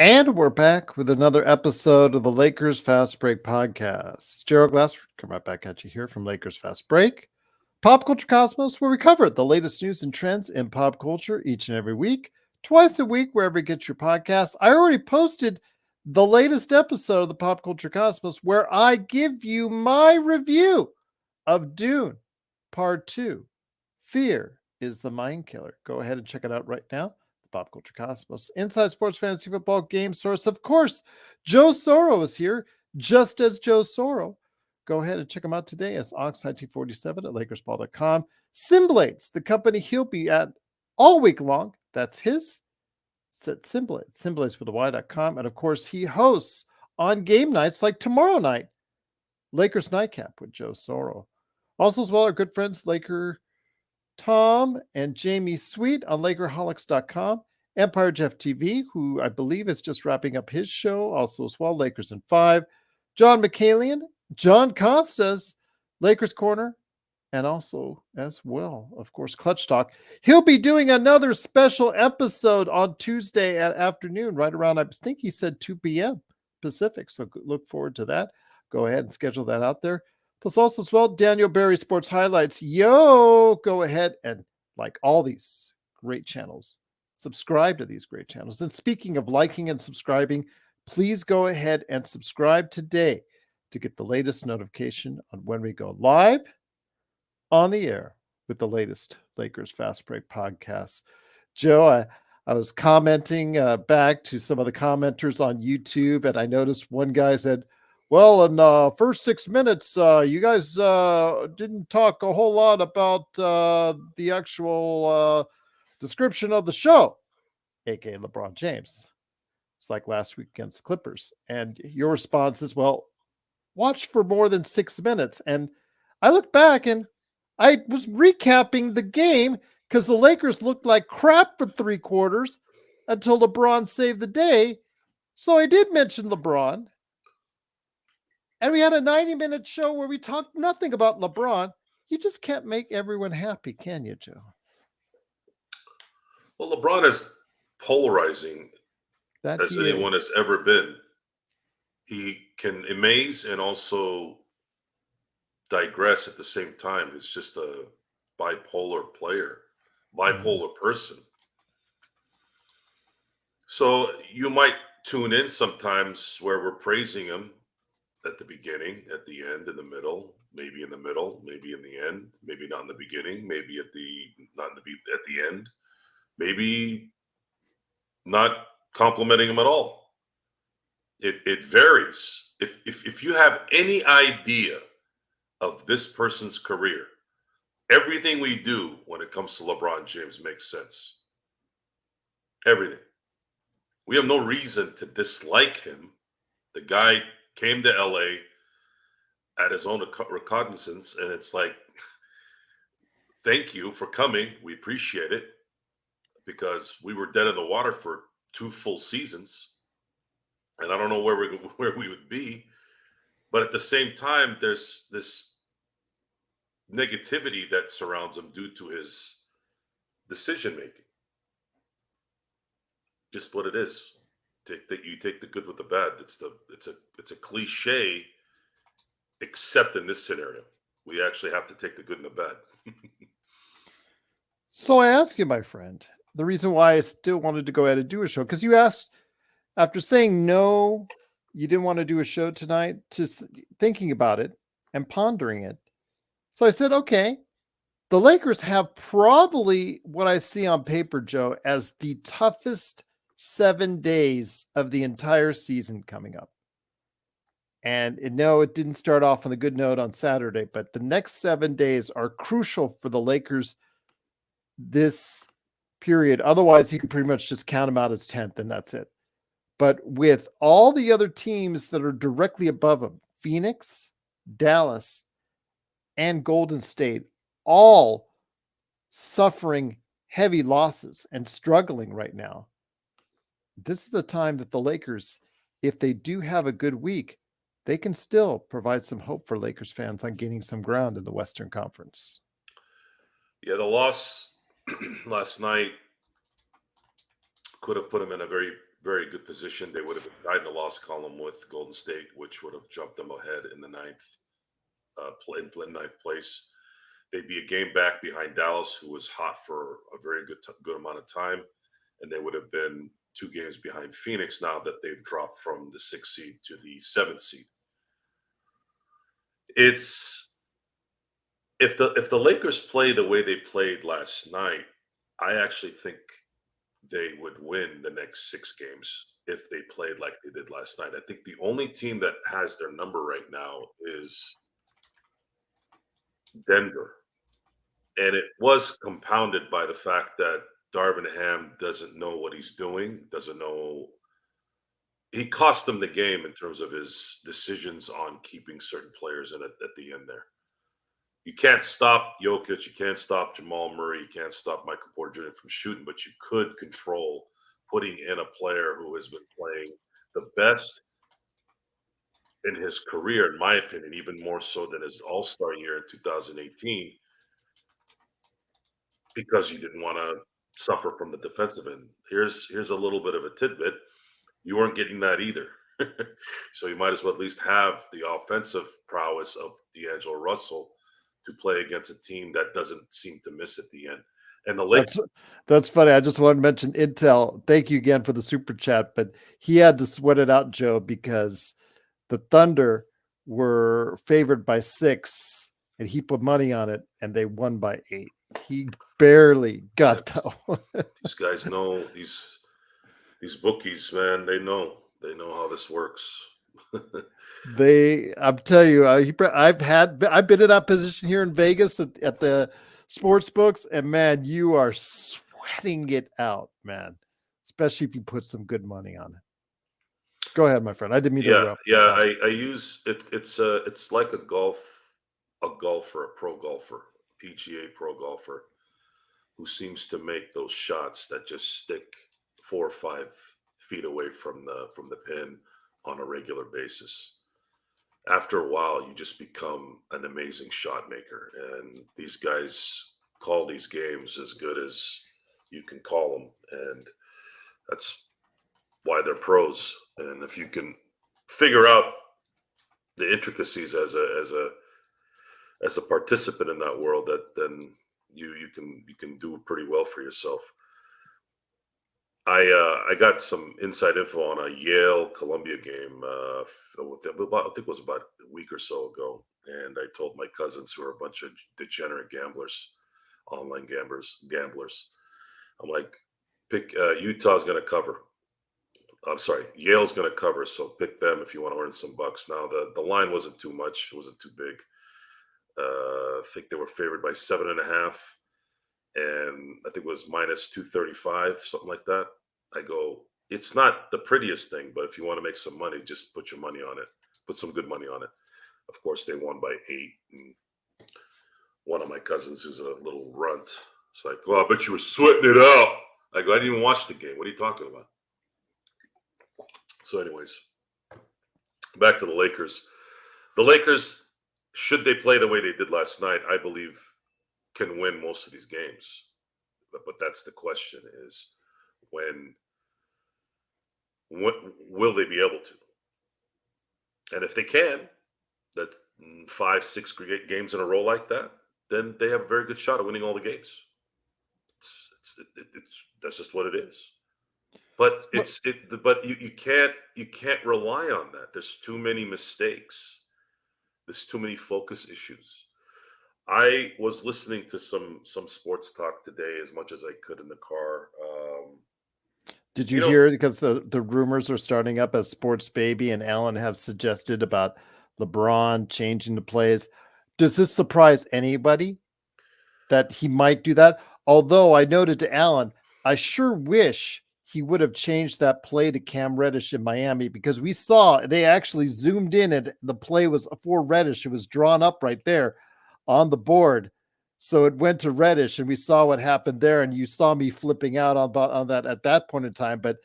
And we're back with another episode of the Lakers Fast Break podcast. Gerald Glassford, come right back at you here from Lakers Fast Break, Pop Culture Cosmos, where we cover the latest news and trends in pop culture each and every week, twice a week, wherever you get your podcasts. I already posted the latest episode of the Pop Culture Cosmos where I give you my review of Dune Part 2. Fear is the Mind Killer. Go ahead and check it out right now. Pop Culture Cosmos, Inside Sports Fantasy Football Game Source. Of course, Joe Soro is here, just as Joe Soro. Go ahead and check him out today as Ox1947 at LakersBall.com. Simblades, the company he'll be at all week long. That's his. It's at Simblades, Simblades with a Y.com. And of course, he hosts on game nights like tomorrow night, Lakers Nightcap with Joe Soro. Also, as well, our good friends, Laker Tom and Jamie Sweet on Lakerholics.com. Empire Jeff TV, who I believe is just wrapping up his show, also as well, Lakers in 5. John McCalian, John Costas, Lakers Corner, and also as well, of course, Clutch Talk. He'll be doing another special episode on Tuesday at afternoon, right around, I think he said 2 p.m. Pacific. So look forward to that. Go ahead and schedule that out there. Plus also as well, Daniel Barry Sports Highlights. Yo, go ahead and like all these great channels. Subscribe to these great channels. And speaking of liking and subscribing, please go ahead and subscribe today to get the latest notification on when we go live on the air with the latest Lakers Fast Break podcasts. Joe, I was commenting back to some of the commenters on YouTube, and I noticed one guy said, well, in the first 6 minutes, you guys didn't talk a whole lot about the actual description of the show, aka LeBron James. It's like last week against the Clippers. And your response is, well, watch for more than 6 minutes. And I looked back and I was recapping the game because the Lakers looked like crap for 3 quarters until LeBron saved the day. So I did mention LeBron. And we had a 90-minute show where we talked nothing about LeBron. You just can't make everyone happy, can you, Joe? Well, LeBron is polarizing That as he anyone is. has ever been. He can amaze and also digress at the same time. He's just a bipolar player, bipolar person. So you might tune in sometimes where we're praising him at the beginning, at the end, in the middle, maybe in the middle, maybe in the end, maybe not in the beginning, maybe at the not in the at the end, maybe not complimenting him at all. It varies. If you have any idea of this person's career, everything we do when it comes to LeBron James makes sense. Everything. We have no reason to dislike him. The guy came to LA at his own recognizance, and it's like, thank you for coming. We appreciate it because we were dead in the water for 2 full seasons, and I don't know where we would be. But at the same time, there's this negativity that surrounds him due to his decision making. Just what it is. You take the good with the bad. It's a cliche, except in this scenario, we actually have to take the good and the bad. So I ask you, my friend, the reason why I still wanted to go ahead and do a show, because you asked, after saying no, you didn't want to do a show tonight, to thinking about it and pondering it. So I said, okay, the Lakers have probably what I see on paper, Joe, as the toughest 7 days of the entire season coming up. And no, it didn't start off on a good note on Saturday, but the next 7 days are crucial for the Lakers this period. Otherwise, you can pretty much just count them out as 10th, and that's it. But with all the other teams that are directly above them, Phoenix, Dallas, and Golden State, all suffering heavy losses and struggling right now, this is the time that the Lakers, if they do have a good week, they can still provide some hope for Lakers fans on gaining some ground in the Western Conference. Yeah, the loss last night could have put him in a very very good position. They would have been tied in the loss column with Golden State, which would have jumped them ahead in the ninth place. They'd be a game back behind Dallas, who was hot for a very good amount of time, and they would have been 2 games behind Phoenix now that they've dropped from the 6th seed to the 7th seed. It's if the Lakers play the way they played last night, I actually think they would win the next 6 games if they played like they did last night. I think the only team that has their number right now is Denver. And it was compounded by the fact that Darvin Ham doesn't know what he's doing, doesn't know. He cost them the game in terms of his decisions on keeping certain players in it at the end there. You can't stop Jokic, you can't stop Jamal Murray, you can't stop Michael Porter Jr. from shooting, but you could control putting in a player who has been playing the best in his career, in my opinion, even more so than his All-Star year in 2018, because you didn't want to suffer from the defensive end. Here's a little bit of a tidbit. You weren't getting that either. So you might as well at least have the offensive prowess of D'Angelo Russell to play against a team that doesn't seem to miss at the end. And the Lakers, That's funny. I just want to mention Intel. Thank you again for the super chat, but he had to sweat it out, Joe, because the Thunder were favored by 6 and he put money on it and they won by 8. He barely got that one. these guys know these bookies, man. They know how this works. I'm telling you, I've been in that position here in Vegas at the sports books, and man, you are sweating it out, man. Especially if you put some good money on it. Go ahead, my friend. I didn't mean to interrupt. I use it. It's like a golfer, a pro golfer, PGA pro golfer, who seems to make those shots that just stick 4 or 5 feet away from the pin on a regular basis. After a while, you just become an amazing shot maker, and these guys call these games as good as you can call them, and that's why they're pros. And if you can figure out the intricacies as a participant in that world, that then you can do pretty well for yourself. I got some inside info on a Yale Columbia game. I think it was about a week or so ago, and I told my cousins, who are a bunch of degenerate gamblers, online gamblers. I'm like, pick Utah's going to cover. I'm sorry, Yale's going to cover, so pick them if you want to earn some bucks. Now the line wasn't too much, it wasn't too big. I think they were favored by 7.5, and I think it was minus 235, something like that. I go, it's not the prettiest thing, but if you want to make some money, just put your money on it. Put some good money on it. Of course, they won by 8. And one of my cousins, who's a little runt, it's like, well, I bet you were sweating it out. I go, I didn't even watch the game. What are you talking about? So, anyways, back to the Lakers. The Lakers, should they play the way they did last night, I believe can win most of these games. But that's the question: is when will they be able to? And if they can, that's 5, 6 games in a row like that, then they have a very good shot of winning all the games. That's just what it is. But but you can't rely on that. There's too many mistakes. There's too many focus issues. I was listening to some sports talk today as much as I could in the car. Did you hear, because the rumors are starting up as Sports Baby and Alan have suggested about LeBron changing the plays? Does this surprise anybody that he might do that? Although I noted to Alan, I sure wish he would have changed that play to Cam Reddish in Miami, because we saw they actually zoomed in and the play was for Reddish. It was drawn up right there on the board. So it went to Reddish, and we saw what happened there. And you saw me flipping out on that at that point in time. But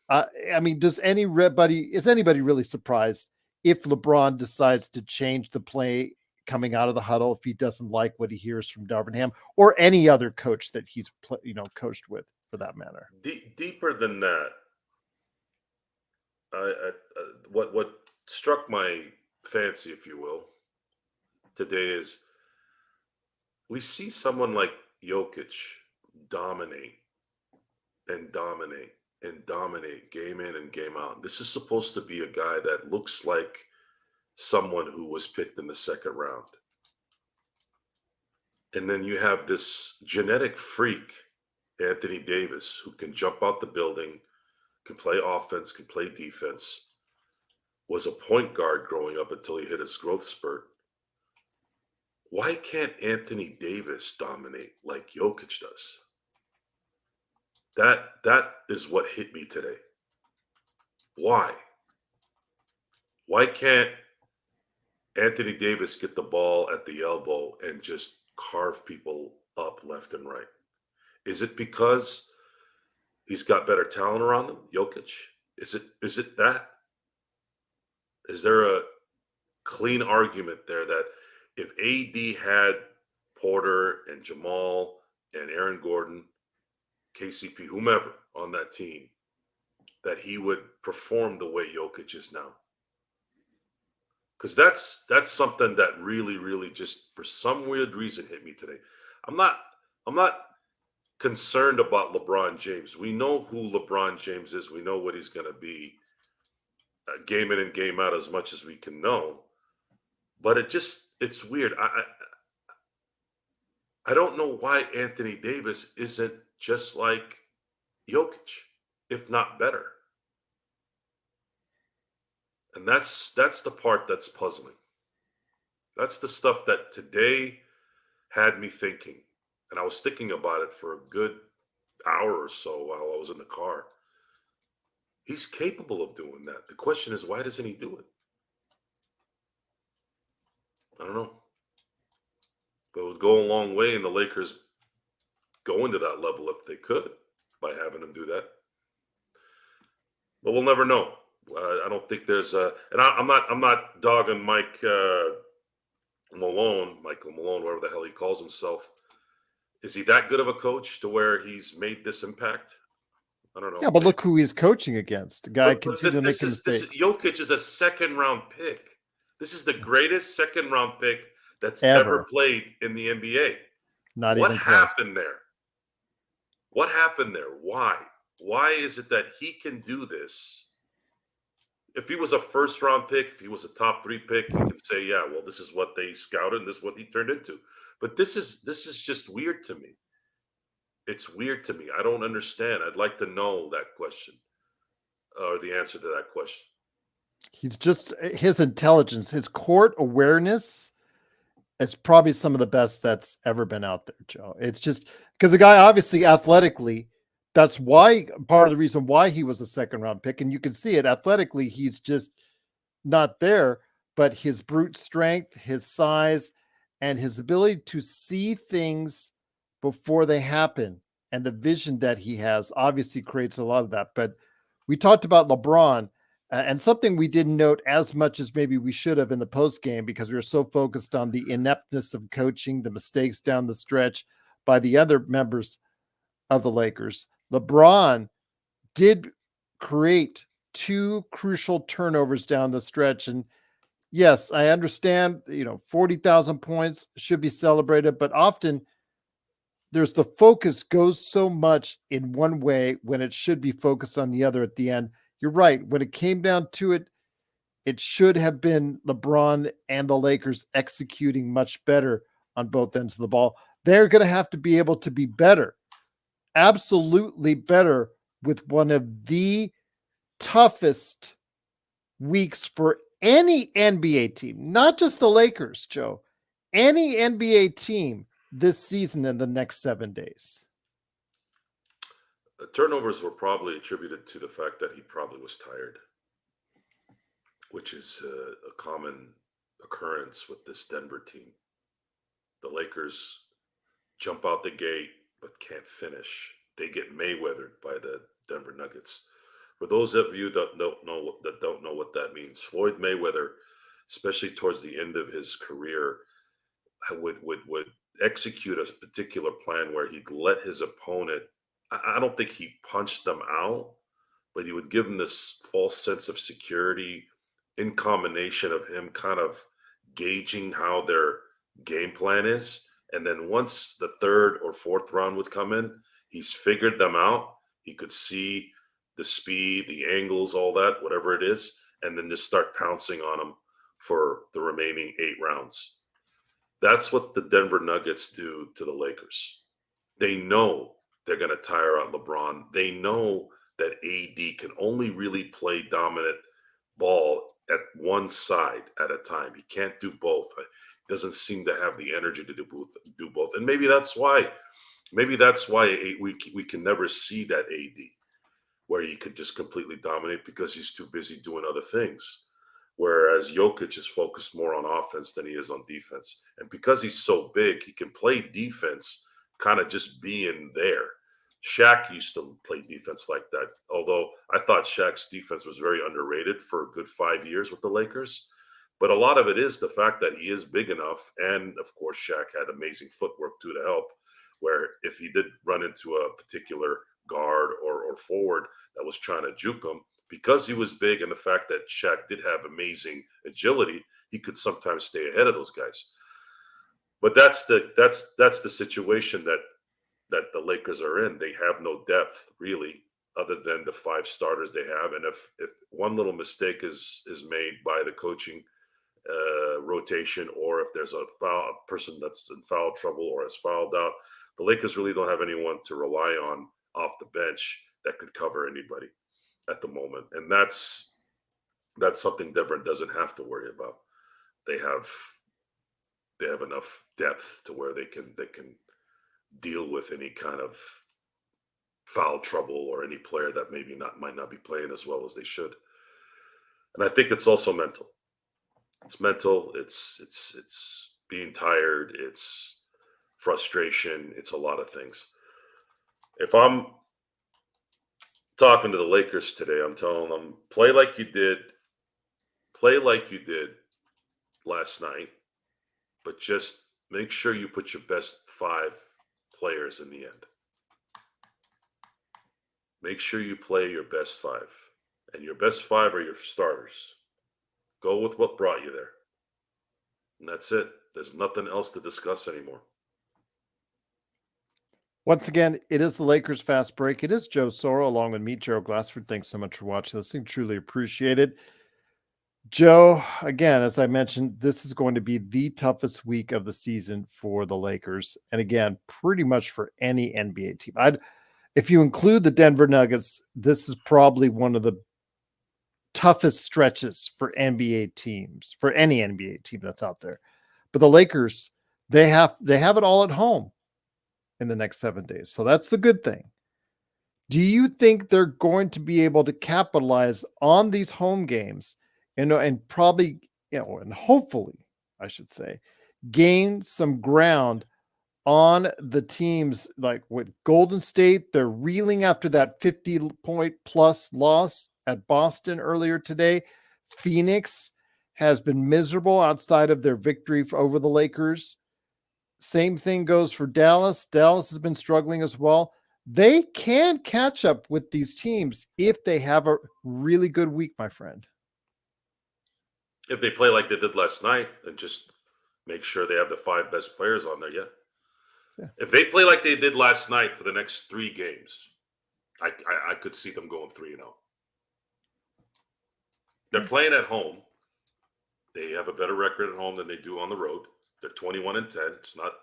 I mean, is anybody really surprised if LeBron decides to change the play coming out of the huddle if he doesn't like what he hears from Darvin Ham or any other coach that he's coached with, for that matter? Deeper than that, What struck my fancy, if you will, today is we see someone like Jokic dominate and dominate and dominate game in and game out. This is supposed to be a guy that looks like someone who was picked in the second round. And then you have this genetic freak, Anthony Davis, who can jump out the building, can play offense, can play defense, was a point guard growing up until he hit his growth spurt. Why can't Anthony Davis dominate like Jokic does? That is what hit me today. Why? Why can't Anthony Davis get the ball at the elbow and just carve people up left and right? Is it because he's got better talent around him, Jokic? Is it that? Is there a clean argument there that if AD had Porter and Jamal and Aaron Gordon, KCP, whomever on that team, that he would perform the way Jokic is now? Because that's something that really, really just for some weird reason hit me today. I'm not concerned about LeBron James. We know who LeBron James is. We know what he's going to be, game in and game out, as much as we can know. But it's weird. I don't know why Anthony Davis isn't just like Jokic, if not better. And that's the part that's puzzling. That's the stuff that today had me thinking. And I was thinking about it for a good hour or so while I was in the car. He's capable of doing that. The question is, why doesn't he do it? I don't know. But it would go a long way in the Lakers going to that level if they could by having him do that. But we'll never know. I don't think there's a, and I'm not dogging Michael Malone, whatever the hell he calls himself. Is he that good of a coach to where he's made this impact? I don't know. Yeah, but look who he's coaching against. The guy But continued to make this is mistakes Jokic is a second round pick. This is the greatest second round pick that's ever ever. played in the NBA. Not What even close. happened there? What happened there? Why? Why is it that he can do this? If he was a first round pick, if he was a top 3 pick, you could say, yeah, well, this is what they scouted and this is what he turned into. But this is just weird to me. It's weird to me. I don't understand. I'd like to know that question or the answer to that question. He's just his intelligence, his court awareness is probably some of the best that's ever been out there, Joe. It's just because the guy obviously athletically, that's why part of the reason why he was a second round pick. And you can see it athletically, he's just not there, but his brute strength, his size, and his ability to see things before they happen and the vision that he has obviously creates a lot of that. But we talked about LeBron and something we didn't note as much as maybe we should have in the post game because we were so focused on the ineptness of coaching, the mistakes down the stretch by the other members of the Lakers. LeBron did create 2 crucial turnovers down the stretch. And yes, I understand, 40,000 points should be celebrated, but often there's the focus goes so much in one way when it should be focused on the other at the end. You're right. When it came down to it, it should have been LeBron and the Lakers executing much better on both ends of the ball. They're going to have to be able to be better, absolutely better with one of the toughest weeks for any NBA team, not just the Lakers, Joe, any NBA team this season in the next 7 days. Turnovers were probably attributed to the fact that he probably was tired, which is a common occurrence with this Denver team. The Lakers jump out the gate but can't finish. They get Mayweathered by the Denver Nuggets. For those of you that don't know what that means, Floyd Mayweather, especially towards the end of his career, would execute a particular plan where he'd let his opponent. I don't think he punched them out, but he would give him this false sense of security in combination of him kind of gauging how their game plan is. And then once the third or fourth round would come in, he's figured them out. He could see the speed, the angles, all that, whatever it is, and then just start pouncing on them for the remaining 8 rounds. That's what the Denver Nuggets do to the Lakers. They know they're going to tire out LeBron. They know that AD can only really play dominant ball at one side at a time. He can't do both. He doesn't seem to have the energy to do both. And maybe that's why. Maybe that's why we can never see that AD where he could just completely dominate because he's too busy doing other things. Whereas Jokic is focused more on offense than he is on defense. And because he's so big, he can play defense kind of just being there. Shaq used to play defense like that. Although I thought Shaq's defense was very underrated for a good 5 years with the Lakers. But a lot of it is the fact that he is big enough. And of course, Shaq had amazing footwork too to help. Where if he did run into a particular guard or forward that was trying to juke him, because he was big and the fact that Shaq did have amazing agility, he could sometimes stay ahead of those guys. But that's the situation that the Lakers are in. They have no depth really, other than the 5 starters they have. And if one little mistake is made by the coaching rotation, or if there's a person that's in foul trouble or has fouled out, the Lakers really don't have anyone to rely on off the bench that could cover anybody at the moment. And that's something Denver doesn't have to worry about. They have enough depth to where they can deal with any kind of foul trouble or any player that might not be playing as well as they should. And I think it's also mental. It's mental. It's being tired. It's frustration. It's a lot of things. If I'm talking to the Lakers today, I'm telling them, play like you did last night, but just make sure you put your best 5 players in the end. Make sure you play your best 5. And your best 5 are your starters. Go with what brought you there. And that's it. There's nothing else to discuss anymore. Once again, it is the Lakers Fast Break. It is Joe Soro along with me, Gerald Glassford. Thanks so much for watching this thing. Truly appreciate it. Joe, again, as I mentioned, this is going to be the toughest week of the season for the Lakers. And again, pretty much for any NBA team. If you include the Denver Nuggets, this is probably one of the toughest stretches for NBA teams, for any NBA team that's out there. But the Lakers, they have it all at home in the next 7 days. So that's the good thing. Do you think they're going to be able to capitalize on these home games and probably, and hopefully, I should say, gain some ground on the teams like with Golden State? They're reeling after that 50-point plus loss at Boston earlier today. Phoenix has been miserable outside of their victory over the Lakers. Same thing goes for Dallas. Dallas has been struggling as well. They can catch up with these teams if they have a really good week, my friend. If they play like they did last night and just make sure they have the 5 best players on there, yeah. If they play like they did last night for the next 3 games, I could see them going 3-0. They're playing at home. They have a better record at home than they do on the road. They're 21-10. It's not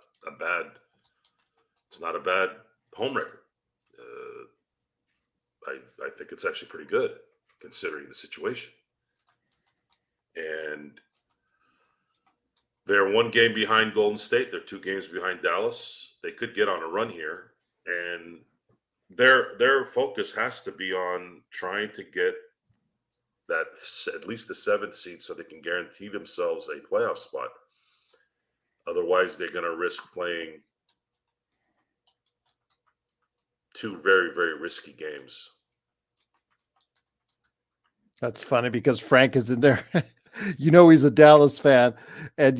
a bad home record. I think it's actually pretty good considering the situation. And they're 1 game behind Golden State. They're 2 games behind Dallas. They could get on a run here, and their focus has to be on trying to get that at least the 7th seed so they can guarantee themselves a playoff spot. Otherwise, they're going to risk playing 2 very, very risky games. That's funny because Frank is in there. He's a Dallas fan, and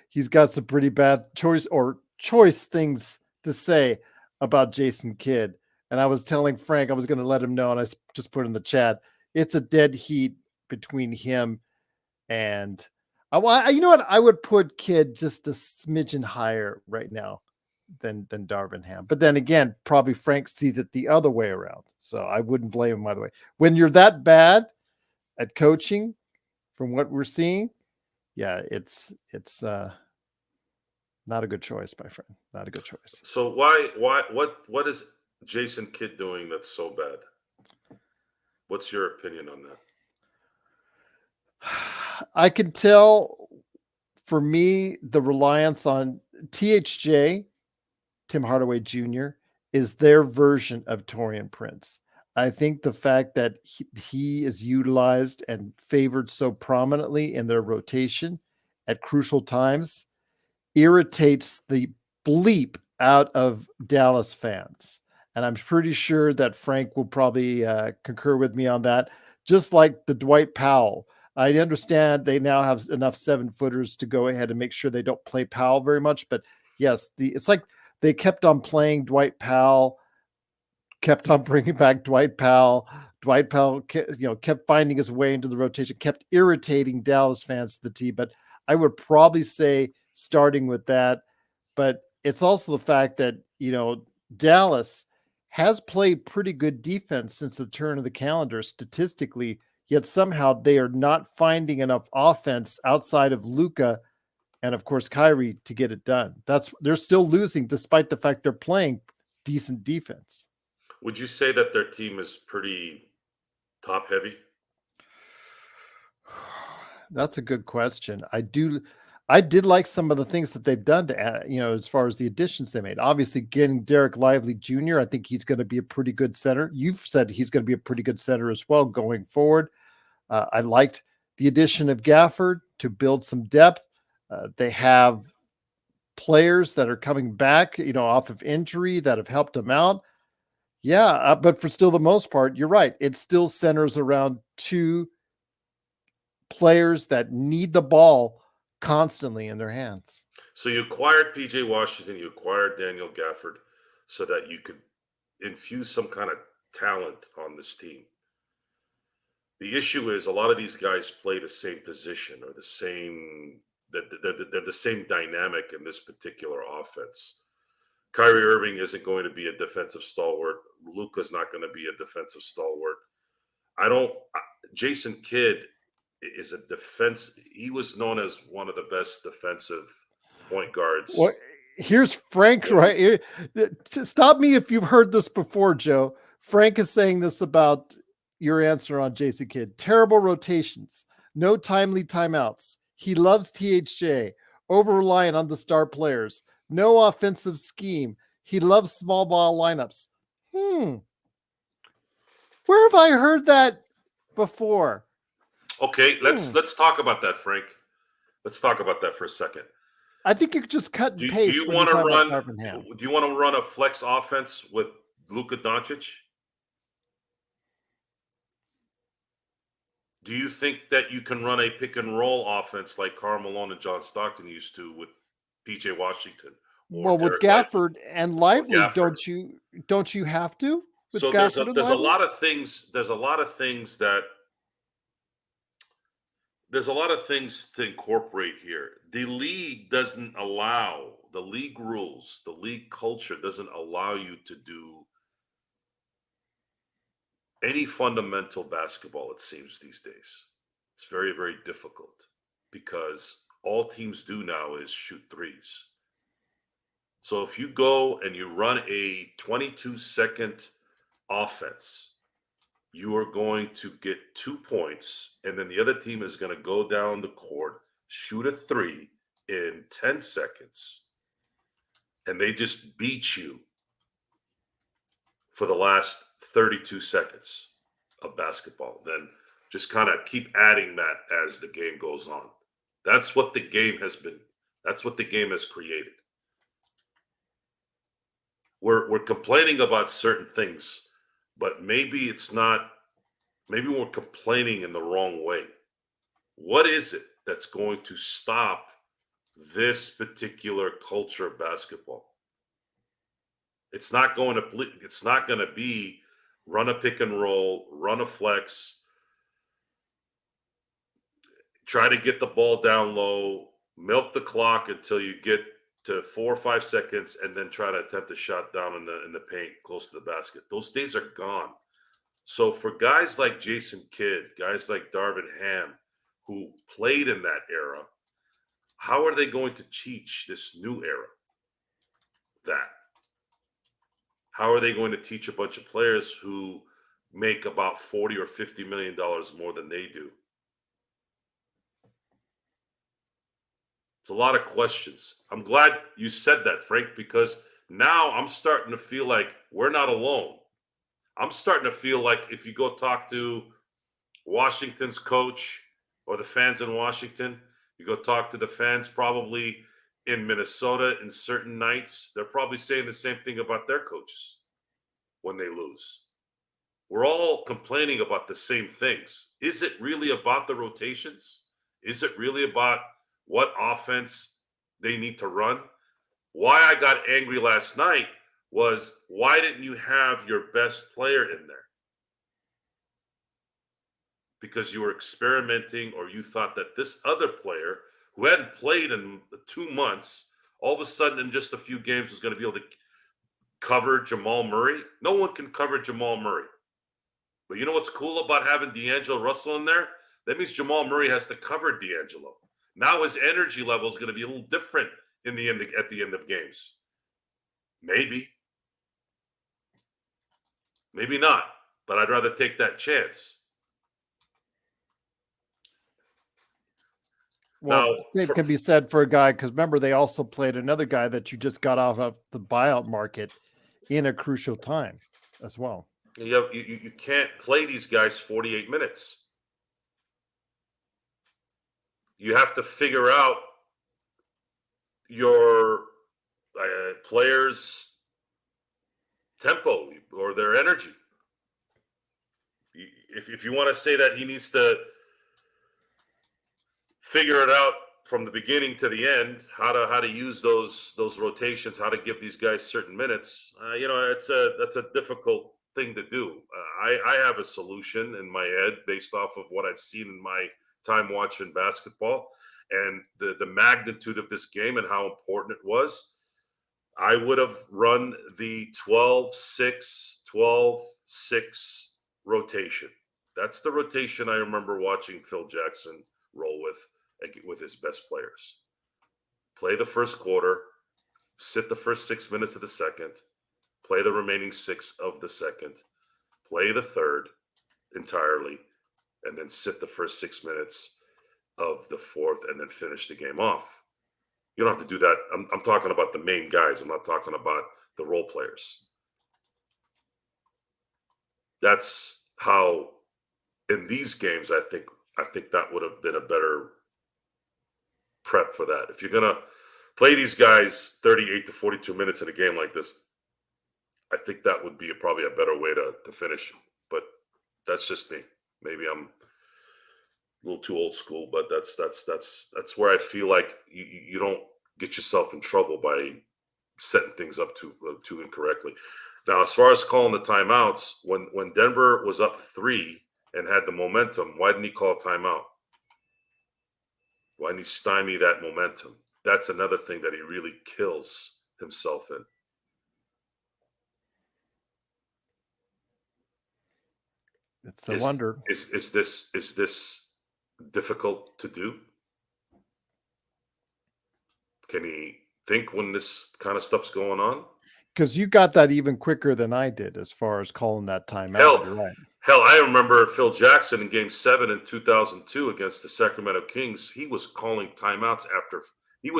he's got some pretty bad choice things to say about Jason Kidd. And I was telling Frank I was going to let him know, and I just put in the chat, it's a dead heat between him and you know what? I would put Kidd just a smidgen higher right now than Darvin Ham. But then again, probably Frank sees it the other way around. So I wouldn't blame him either way. When you're that bad at coaching, from what we're seeing, yeah, it's not a good choice, my friend. Not a good choice. So what is Jason Kidd doing that's so bad? What's your opinion on that? I can tell, for me, the reliance on THJ, Tim Hardaway Jr., is their version of Torian Prince. I think the fact that he is utilized and favored so prominently in their rotation at crucial times irritates the bleep out of Dallas fans. And I'm pretty sure that Frank will probably concur with me on that. Just like the Dwight Powell, I understand they now have enough 7-footers to go ahead and make sure they don't play Powell very much. But yes, it's like they kept on playing Dwight Powell, kept on bringing back Dwight Powell. Dwight Powell, kept finding his way into the rotation, kept irritating Dallas fans to the T. But I would probably say starting with that. But it's also the fact that, Dallas has played pretty good defense since the turn of the calendar statistically, yet somehow they are not finding enough offense outside of Luka and, of course, Kyrie to get it done. They're still losing despite the fact they're playing decent defense. Would you say that their team is pretty top heavy? That's a good question. I did like some of the things that they've done to add, as far as the additions they made. Obviously, getting Derek Lively Jr., I think he's going to be a pretty good center. You've said he's going to be a pretty good center as well going forward. I liked the addition of Gafford to build some depth. They have players that are coming back, off of injury that have helped them out. Yeah, but for still the most part, you're right. It still centers around two players that need the ball constantly in their hands. So you acquired PJ Washington, you acquired Daniel Gafford so that you could infuse some kind of talent on this team. The issue is a lot of these guys play the same position or the same, they're the same dynamic in this particular offense. Kyrie Irving isn't going to be a defensive stalwart. Luka's not going to be a defensive stalwart. Jason Kidd is a defense. He was known as one of the best defensive point guards. Well, here's Frank right here. Stop me if you've heard this before, Joe. Frank is saying this about your answer on Jason Kidd. Terrible rotations, no timely timeouts. He loves THJ, over reliant on the star players, no offensive scheme. He loves small ball lineups. Where have I heard that before? Okay, let's talk about that, Frank. Let's talk about that for a second. I think you could just cut and paste. Do you want to run? Do you want to run a flex offense with Luka Doncic? Do you think that you can run a pick and roll offense like Karl Malone and John Stockton used to with PJ Washington? Well, with Gafford and Lively, don't you have to? So there's a lot of things. There's a lot of things to incorporate here. The league doesn't allow, the league rules, the league culture doesn't allow you to do any fundamental basketball, it seems, these days. It's very, very difficult because all teams do now is shoot threes. So if you go and you run a 22-second offense, you are going to get 2 points, and then the other team is going to go down the court, shoot a three in 10 seconds, and they just beat you for the last 32 seconds of basketball. Then just kind of keep adding that as the game goes on. That's what the game has been. That's what the game has created. We're complaining about certain things, but maybe it's not. Maybe we're complaining in the wrong way. What is it that's going to stop this particular culture of basketball? It's not going to be run a pick and roll, run a flex, try to get the ball down low, milk the clock until you get to 4 or 5 seconds, and then try to attempt a shot down in the paint close to the basket. Those days are gone. So for guys like Jason Kidd, guys like Darvin Ham, who played in that era, how are they going to teach this new era that? How are they going to teach a bunch of players who make about 40 or $50 million more than they do? It's a lot of questions. I'm glad you said that, Frank, because now I'm starting to feel like we're not alone. I'm starting to feel like if you go talk to Washington's coach or the fans in Washington, you go talk to the fans probably in Minnesota in certain nights, they're probably saying the same thing about their coaches when they lose. We're all complaining about the same things. Is it really about the rotations? Is it really about what offense they need to run? Why I got angry last night was, why didn't you have your best player in there? Because you were experimenting, or you thought that this other player who hadn't played in 2 months, all of a sudden in just a few games was going to be able to cover Jamal Murray. No one can cover Jamal Murray. But you know what's cool about having D'Angelo Russell in there? That means Jamal Murray has to cover D'Angelo. Now his energy level is going to be a little different at the end of games. Maybe not. But I'd rather take that chance. Well, Now, same can be said for a guy, because remember, they also played another guy that you just got off of the buyout market in a crucial time as well. You can't play these guys 48 minutes. You have to figure out your players' tempo or their energy. If you want to say that he needs to figure it out from the beginning to the end, how to use those rotations, how to give these guys certain minutes, that's a difficult thing to do. I have a solution in my head based off of what I've seen in my time watching basketball and the magnitude of this game and how important it was. I would have run the 12-6, 12-6 rotation. That's the rotation I remember watching Phil Jackson roll with his best players. Play the first quarter, sit the first 6 minutes of the second, play the remaining 6 of the second, play the third entirely, and then sit the first 6 minutes of the fourth, and then finish the game off. You don't have to do that. I'm talking about the main guys. I'm not talking about the role players. That's how, in these games, I think that would have been a better prep for that. If you're gonna play these guys 38 to 42 minutes in a game like this, I think that would be probably a better way to finish. But that's just me. Maybe I'm a little too old school, but that's where I feel like you don't get yourself in trouble by setting things up too incorrectly. Now, as far as calling the timeouts, when Denver was up 3 and had the momentum, why didn't he call a timeout? Why didn't he stymie that momentum? That's another thing that he really kills himself in. It's a wonder. Is this difficult to do? Can he think when this kind of stuff's going on? Because you got that even quicker than I did as far as calling that timeout. Hell, You're right. Hell, I remember Phil Jackson in Game 7 in 2002 against the Sacramento Kings. He was calling timeouts after he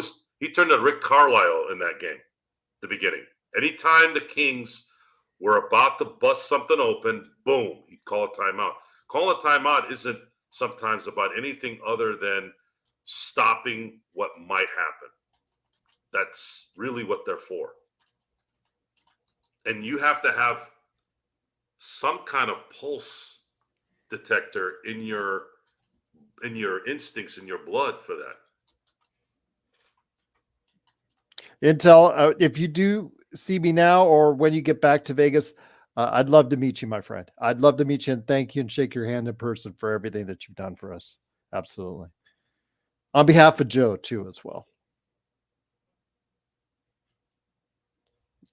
turned to Rick Carlisle in that game, the beginning. Anytime the Kings were about to bust something open, boom, he'd call a timeout. Calling a timeout isn't sometimes about anything other than stopping what might happen. That's really what they're for. And you have to have some kind of pulse detector in your instincts, in your blood for that. Intel, if you do see me now or when you get back to Vegas, I'd love to meet you, my friend. I'd love to meet you and thank you and shake your hand in person for everything that you've done for us. Absolutely. On behalf of Joe, too, as well.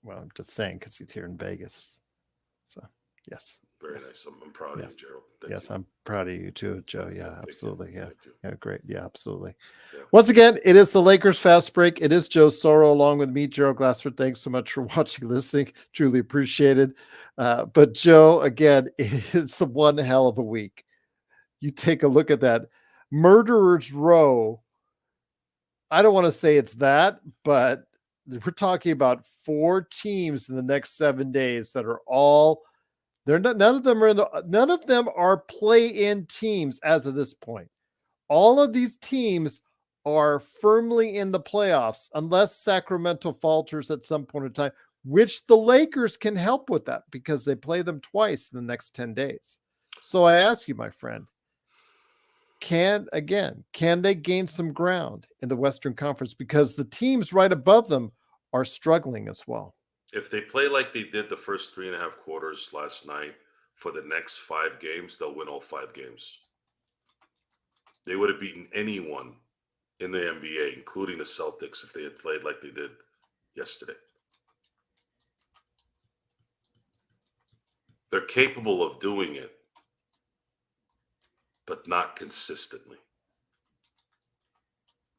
Well, I'm just saying because he's here in Vegas. So, yes. Very Yes. nice. I'm proud Yes. of you, Gerald. Thank Yes, you. I'm proud of you too, Joe. Yeah, Thank you. absolutely. Yeah. Thank you. Yeah, great. Yeah, absolutely. Yeah. Once again, it is the Lakers Fast Break. It is Joe Soro along with me, Gerald Glassford. Thanks so much for watching, listening. Truly appreciated. But Joe, again, it's one hell of a week. You take a look at that. Murderer's Row. I don't want to say it's that, but we're talking about 4 teams in the next 7 days that are all they're not, none of them are play-in teams as of this point. All of these teams are firmly in the playoffs unless Sacramento falters at some point in time, which the Lakers can help with that because they play them twice in the next 10 days. So I ask you, my friend, can they gain some ground in the Western Conference because the teams right above them are struggling as well? If they play like they did the first 3.5 quarters last night for the next 5 games, they'll win all 5 games. They would have beaten anyone in the NBA, including the Celtics, if they had played like they did yesterday. They're capable of doing it, but not consistently.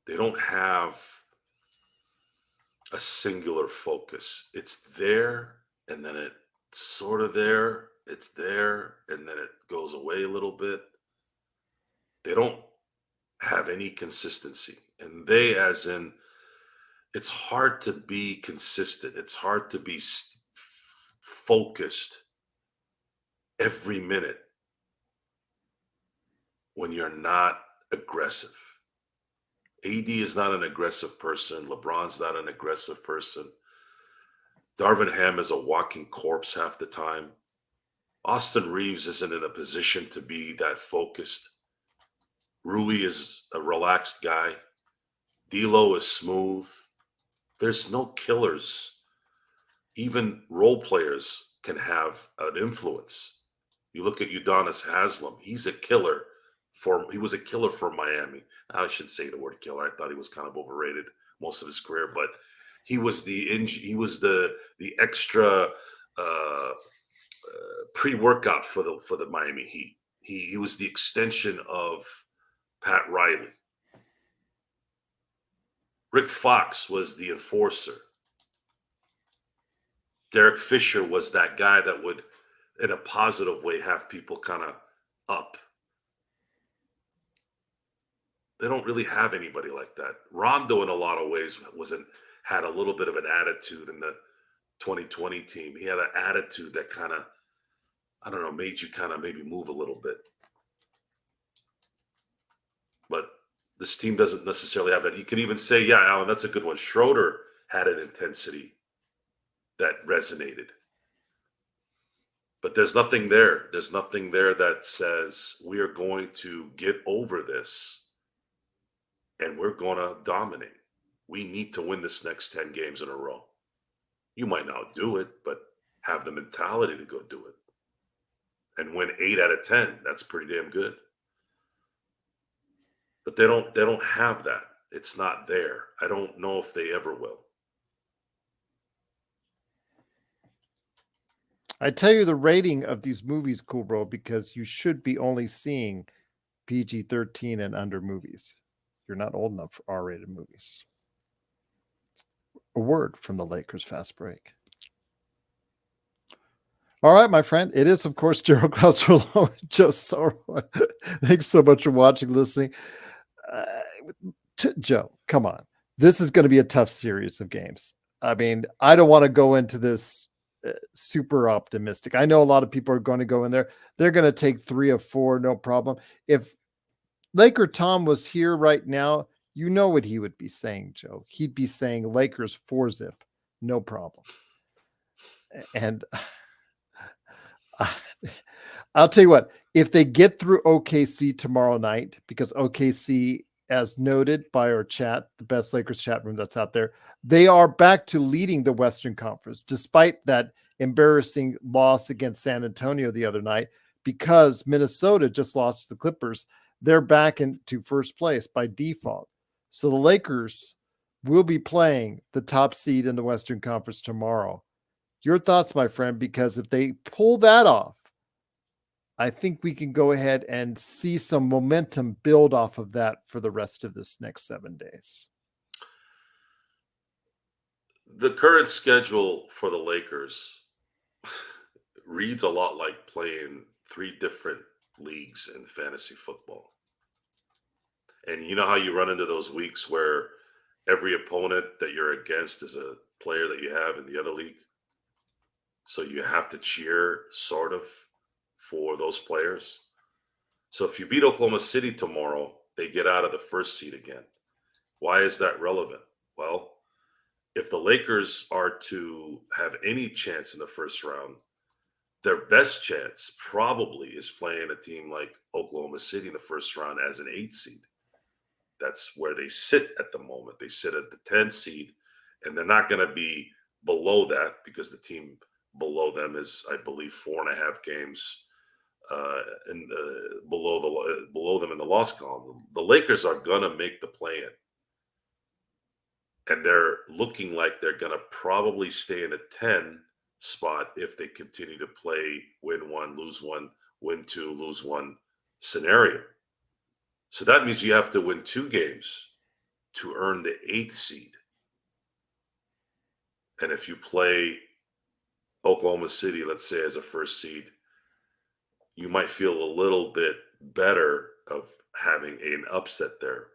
They don't have a singular focus. It's there, and then it's sort of there. It's there, and then it goes away a little bit. They don't have any consistency. And they, as in, it's hard to be consistent. It's hard to be focused every minute when you're not aggressive. AD is not an aggressive person. LeBron's not an aggressive person. Darvin Ham is a walking corpse half the time. Austin Reeves isn't in a position to be that focused. Rui is a relaxed guy. D'Lo is smooth. There's no killers. Even role players can have an influence. You look at Udonis Haslam. He was a killer for Miami. I should say the word killer. I thought he was kind of overrated most of his career, but he was the extra pre-workout for the Miami Heat. He was the extension of Pat Riley. Rick Fox was the enforcer. Derek Fisher was that guy that would, in a positive way, have people kind of up. They don't really have anybody like that. Rondo, in a lot of ways, had a little bit of an attitude in the 2020 team. He had an attitude that kind of, I don't know, made you kind of maybe move a little bit. But this team doesn't necessarily have that. You can even say, yeah, Alan, that's a good one. Schroeder had an intensity that resonated. But there's nothing there. There's nothing there that says we are going to get over this and we're going to dominate. We need to win this next 10 games in a row. You might not do it, but have the mentality to go do it. And win 8 out of 10. That's pretty damn good. But they don't have that. It's not there. I don't know if they ever will. I tell you the rating of these movies, cool bro, because you should be only seeing PG-13 and under movies. You're not old enough for R-rated movies. A word from the Lakers Fast Break. All right, my friend. It is, of course, Gerald Glassford along with Joe Soro. Thanks so much for watching, listening. Joe, come on. This is going to be a tough series of games. I mean, I don't want to go into this super optimistic. I know a lot of people are going to go in there. They're going to take 3 of 4, no problem. If Laker Tom was here right now, you know what he would be saying, Joe. He'd be saying Lakers 4-zip, no problem. And I'll tell you what, if they get through OKC tomorrow night, because OKC as noted by our chat, the best Lakers chat room that's out there, they are back to leading the Western Conference, despite that embarrassing loss against San Antonio the other night, because Minnesota just lost to the Clippers. They're back into first place by default. So the Lakers will be playing the top seed in the Western Conference tomorrow. Your thoughts, my friend, because if they pull that off, I think we can go ahead and see some momentum build off of that for the rest of this next 7 days. The current schedule for the Lakers reads a lot like playing 3 different leagues in fantasy football. And you know how you run into those weeks where every opponent that you're against is a player that you have in the other league? So you have to cheer sort of for those players. So if you beat Oklahoma City tomorrow, they get out of the first seed again. Why is that relevant? Well, if the Lakers are to have any chance in the first round, their best chance probably is playing a team like Oklahoma City in the first round as an 8 seed. That's where they sit at the moment. They sit at the 10 seed, and they're not going to be below that because the team below them is, I believe, 4.5 games and below them in the loss column. The Lakers are going to make the play-in, and they're looking like they're going to probably stay in a 10 spot if they continue to play win 1, lose 1, win 2, lose 1 scenario. So that means you have to win 2 games to earn the 8th seed. And if you play Oklahoma City, let's say, as a first seed, you might feel a little bit better of having an upset there.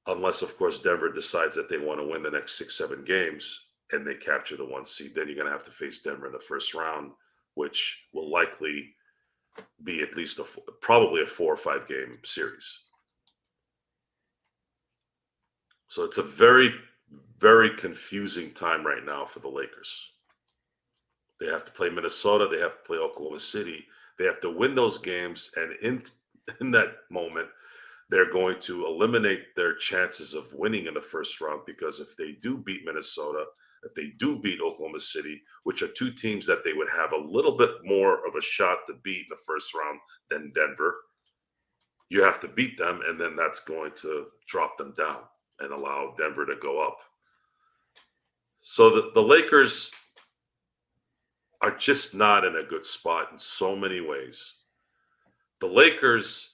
Unless, of course, Denver decides that they want to win the next 6, 7 games and they capture the 1 seed. Then you're going to have to face Denver in the first round, which will likely be at least probably a 4 or 5 game series. So it's a very, very confusing time right now for the Lakers. They have to play Minnesota. They have to play Oklahoma City. They have to win those games. And in that moment, they're going to eliminate their chances of winning in the first round, because if they do beat Minnesota, if they do beat Oklahoma City, which are 2 teams that they would have a little bit more of a shot to beat in the first round than Denver, you have to beat them, and then that's going to drop them down and allow Denver to go up. So the Lakers are just not in a good spot in so many ways. The Lakers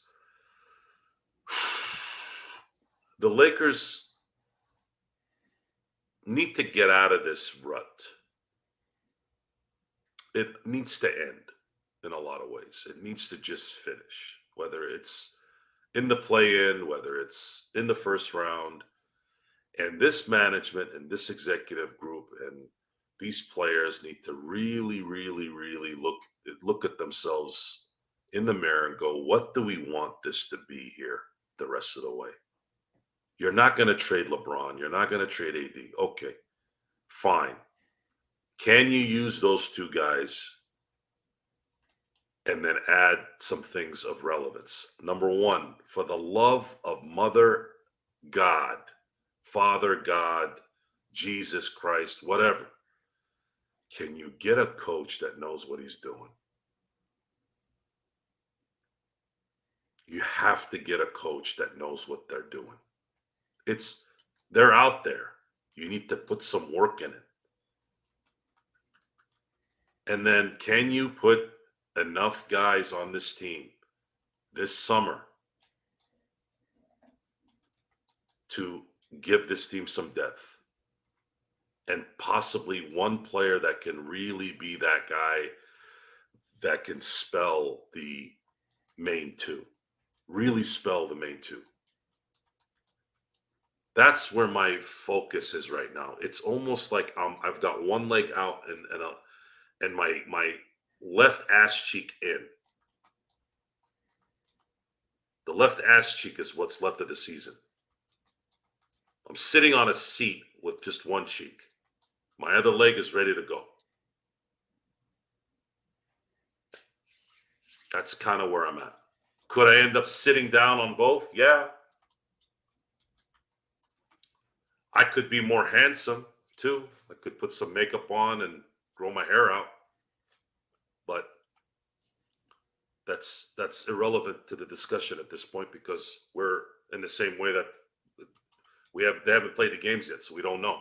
need to get out of this rut. It needs to end in a lot of ways. It needs to just finish, whether it's in the play-in, whether it's in the first round. And this management and this executive group and these players need to really, really, really look at themselves in the mirror and go, what do we want this to be here the rest of the way? You're not going to trade LeBron. You're not going to trade AD. Okay, fine. Can you use those 2 guys and then add some things of relevance? Number 1, for the love of Mother God, Father God, Jesus Christ, whatever, can you get a coach that knows what he's doing? You have to get a coach that knows what they're doing. They're out there. You need to put some work in it. And then can you put enough guys on this team this summer to give this team some depth? And possibly one player that can really be that guy that can spell the main 2. Really spell the main 2. That's where my focus is right now. It's almost like I've got one leg out and my left ass cheek in. The left ass cheek is what's left of the season. I'm sitting on a seat with just one cheek. My other leg is ready to go. That's kind of where I'm at. Could I end up sitting down on both? Yeah. I could be more handsome too. I could put some makeup on and grow my hair out, but that's irrelevant to the discussion at this point because we're in the same way that they haven't played the games yet, so we don't know.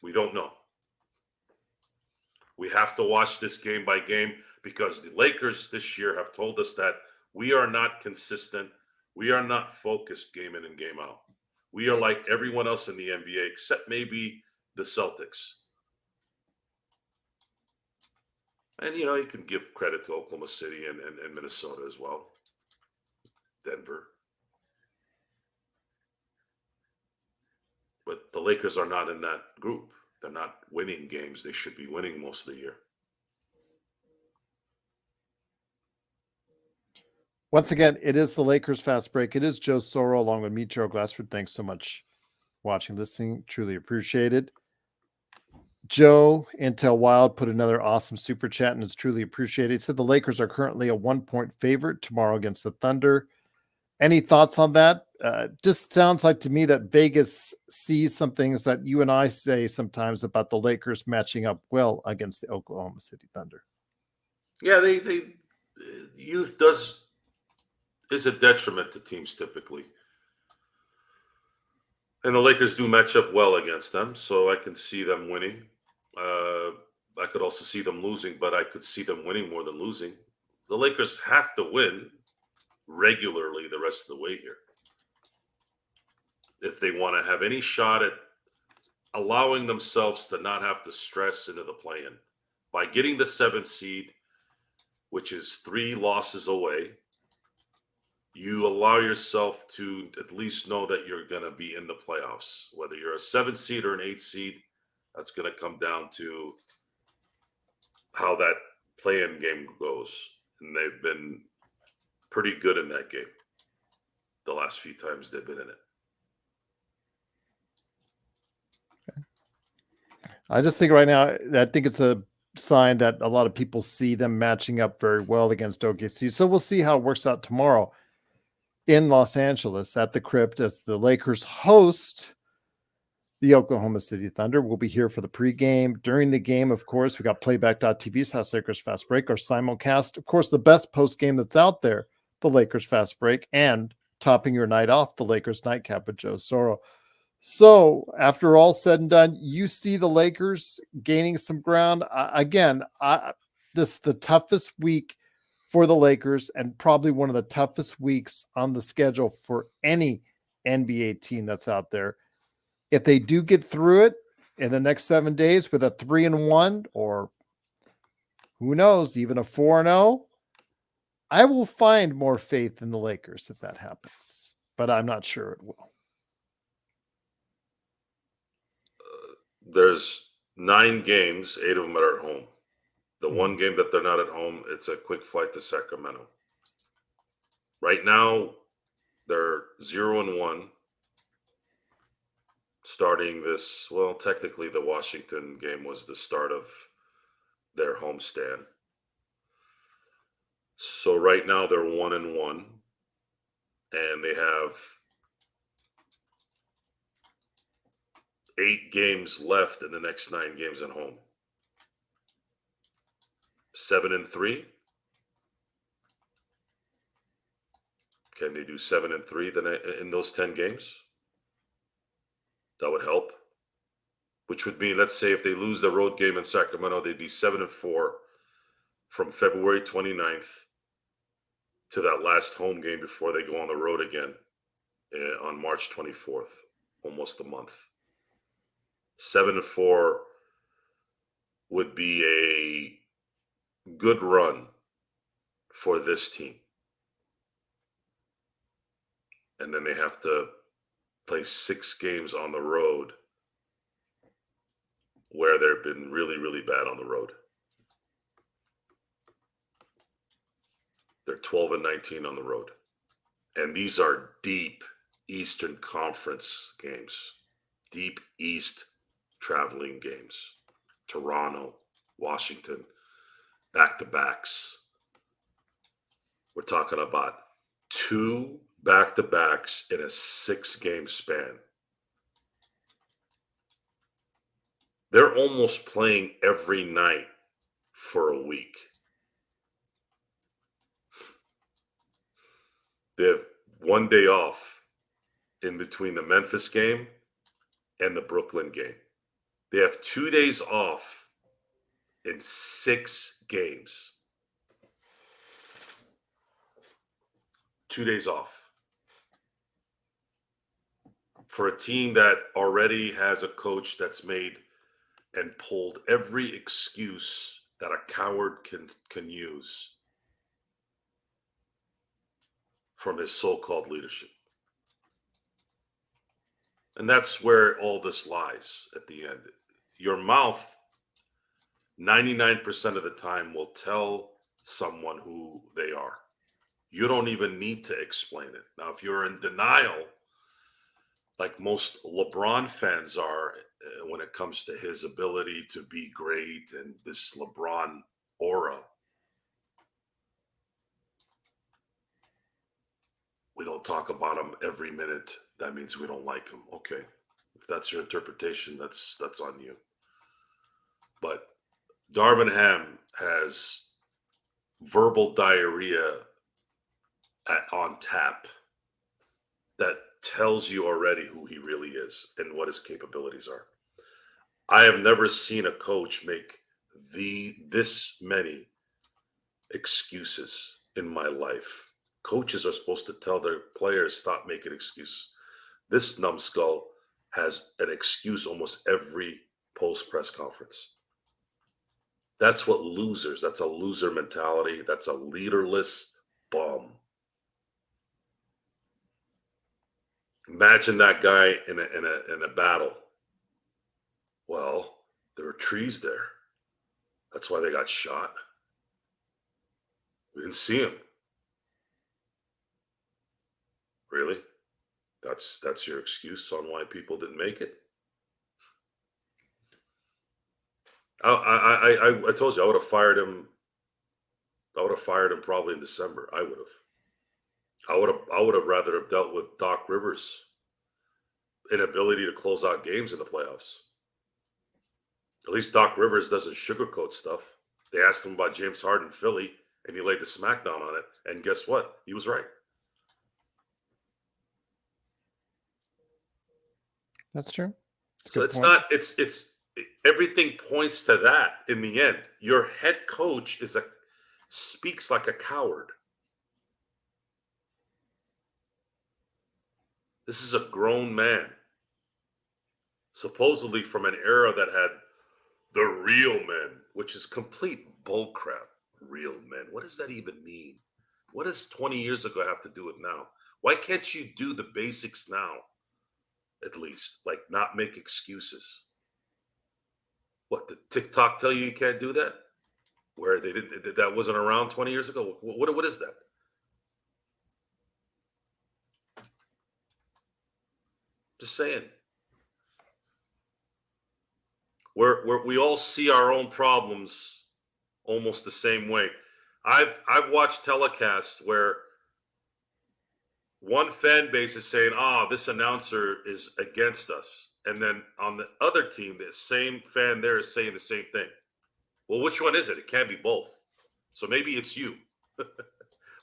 We don't know. We have to watch this game by game because the Lakers this year have told us that we are not consistent. We are not focused game in and game out. We are like everyone else in the NBA, except maybe the Celtics. And, you can give credit to Oklahoma City and Minnesota as well, Denver. But the Lakers are not in that group. They're not winning games they should be winning most of the year. Once again, it is the Lakers Fast Break. It is Joe Soro along with me, Joe Glassford. Thanks so much for watching, listening. Truly appreciated. Joe Intel Wild put another awesome super chat, and it's truly appreciated. He said the Lakers are currently a 1-point favorite tomorrow against the Thunder. Any thoughts on that? Just sounds like to me that Vegas sees some things that you and I say sometimes about the Lakers matching up well against the Oklahoma City Thunder. Yeah, they youth is a detriment to teams typically. And the Lakers do match up well against them, so I can see them winning. I could also see them losing, but I could see them winning more than losing. The Lakers have to win regularly the rest of the way here if they want to have any shot at allowing themselves to not have to stress into the play-in. By getting the 7th seed, which is 3 losses away, you allow yourself to at least know that you're going to be in the playoffs. Whether you're a 7th seed or an 8th seed, that's going to come down to how that play-in game goes. And they've been pretty good in that game the last few times they've been in it. I just think right now, I think it's a sign that a lot of people see them matching up very well against OKC. So we'll see how it works out tomorrow in Los Angeles at the Crypt as the Lakers host the Oklahoma City Thunder. We'll be here for the pregame. During the game, of course, we got playback.tv's House Lakers Fast Break, our simulcast. Of course, the best post-game that's out there, the Lakers Fast Break, and topping your night off, the Lakers Nightcap with Joe Soro. So after all said and done, you see the Lakers gaining some ground. This is the toughest week for the Lakers and probably one of the toughest weeks on the schedule for any NBA team that's out there. If they do get through it in the next 7 days with a 3-1 or who knows, even a 4-0, I will find more faith in the Lakers if that happens, but I'm not sure it will. There's 9 games, 8 of them are at home. The one game that they're not at home, it's a quick flight to Sacramento. Right now, they're 0-1 starting this. Well, technically, the Washington game was the start of their homestand. So right now, they're 1-1, and they have 8 games left in the next 9 games at home. 7-3. Can they do 7-3 then in those 10 games? That would help. Which would mean, let's say, if they lose the road game in Sacramento, they'd be 7-4 from February 29th to that last home game before they go on the road again on March 24th. Almost a month. 7-4 would be a good run for this team. And then they have to play 6 games on the road where they've been really, really bad on the road. They're 12-19 on the road. And these are deep Eastern Conference games. Deep East traveling games. Toronto, Washington, back-to-backs. We're talking about 2 back-to-backs in a 6-game span. They're almost playing every night for a week. They have one day off in between the Memphis game and the Brooklyn game. They have 2 days off in 6 games. 2 days off. For a team that already has a coach that's made and pulled every excuse that a coward can use from his so-called leadership. And that's where all this lies at the end. Your mouth, 99% of the time, will tell someone who they are. You don't even need to explain it. Now, if you're in denial, like most LeBron fans are when it comes to his ability to be great and this LeBron aura, we don't talk about him every minute. That means we don't like him. Okay. If that's your interpretation, that's on you. But Darvin Ham has verbal diarrhea on tap that tells you already who he really is and what his capabilities are. I have never seen a coach make this many excuses in my life. Coaches are supposed to tell their players, stop making excuses. This numbskull has an excuse almost every post press conference. That's what losers, that's a loser mentality. That's a leaderless bum. Imagine that guy in a battle. Well, there were trees there. That's why they got shot. We didn't see him. Really? That's your excuse on why people didn't make it? I told you I would have fired him. I would have fired him probably in December. I would have. I would have rather have dealt with Doc Rivers' inability to close out games in the playoffs. At least Doc Rivers doesn't sugarcoat stuff. They asked him about James Harden, Philly, and he laid the smackdown on it. And guess what? He was right. That's true. So it's not. It's everything points to that. In the end, your head coach speaks like a coward. This is a grown man, supposedly from an era that had the real men, which is complete bullcrap. Real men. What does that even mean? What does 20 years ago have to do with now? Why can't you do the basics now? At least, like not make excuses. What, did TikTok tell you can't do that? Where they didn't, that wasn't around 20 years ago? What is that? Just saying. We all see our own problems almost the same way. I've watched telecasts where one fan base is saying, this announcer is against us. And then on the other team, the same fan there is saying the same thing. Well, which one is it? It can't be both. So maybe it's you.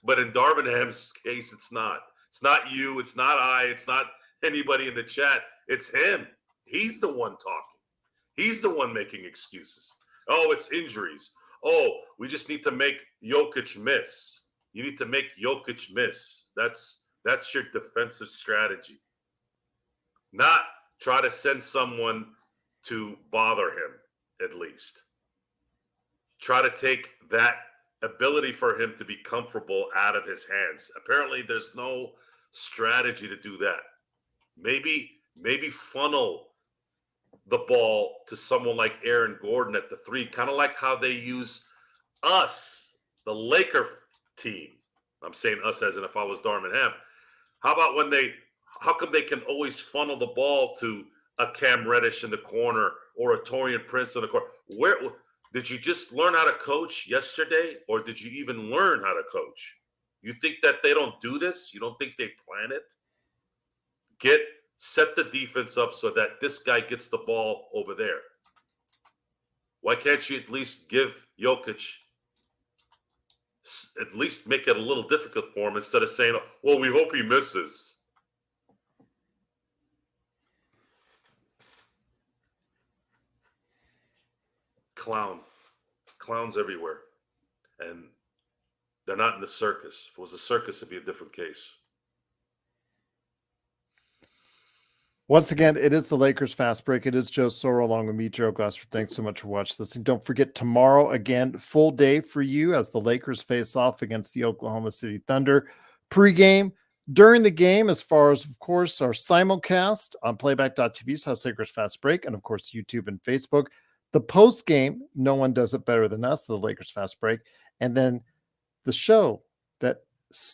But in Darvin Ham's case, it's not. It's not you. It's not I. It's not anybody in the chat. It's him. He's the one talking. He's the one making excuses. Oh, it's injuries. Oh, we just need to make Jokic miss. You need to make Jokic miss. That's your defensive strategy. Not try to send someone to bother him, at least. Try to take that ability for him to be comfortable out of his hands. Apparently, there's no strategy to do that. Maybe funnel the ball to someone like Aaron Gordon at the 3, kind of like how they use us, the Laker team. I'm saying us as in if I was Darvin Ham. How about how come they can always funnel the ball to a Cam Reddish in the corner or a Taurean Prince in the corner? Where did you just learn how to coach yesterday, or did you even learn how to coach? You think that they don't do this? You don't think they plan it? Set the defense up so that this guy gets the ball over there. Why can't you at least give Jokic, at least make it a little difficult for him instead of saying, well, we hope he misses? Clowns everywhere. And they're not in the circus. If it was a circus, it'd be a different case. Once again, it is the Lakers Fast Break. It is Joe Soro along with me, Joe Glassford. Thanks so much for watching this. And don't forget, tomorrow, again, full day for you as the Lakers face off against the Oklahoma City Thunder. Pre-game, during the game, as far as, of course, our simulcast on playback.tv, Lakers Fast Break, and, of course, YouTube and Facebook. The post-game, no one does it better than us, the Lakers Fast Break. And then the show that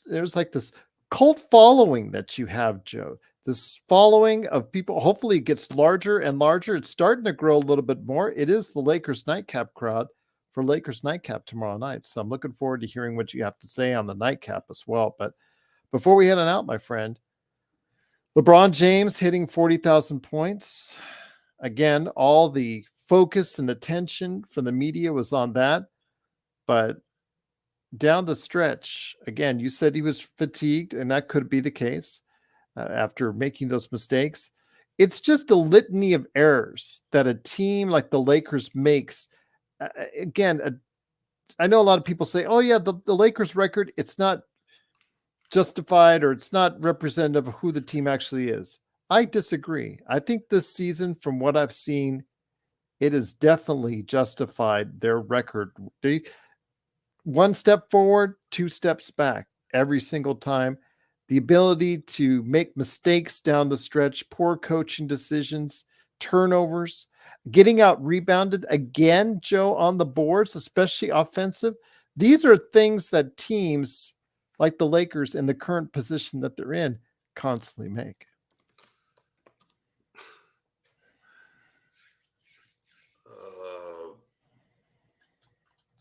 there's like this cult following that you have, Joe. This following of people, hopefully it gets larger and larger. It's starting to grow a little bit more. It is the Lakers Nightcap crowd for Lakers Nightcap tomorrow night. So I'm looking forward to hearing what you have to say on the Nightcap as well. But before we head on out, my friend, LeBron James hitting 40,000 points. Again, all the focus and attention from the media was on that. But down the stretch, again, you said he was fatigued, and that could be the case. After making those mistakes, it's just a litany of errors that a team like the Lakers makes. Again, I know a lot of people say, oh yeah, the Lakers record, it's not justified or it's not representative of who the team actually is. I disagree. I think this season, from what I've seen, it has definitely justified their record. One step forward, two steps back every single time. The ability to make mistakes down the stretch, poor coaching decisions, turnovers, getting out rebounded again, Joe, on the boards, especially offensive. These are things that teams like the Lakers in the current position that they're in constantly make.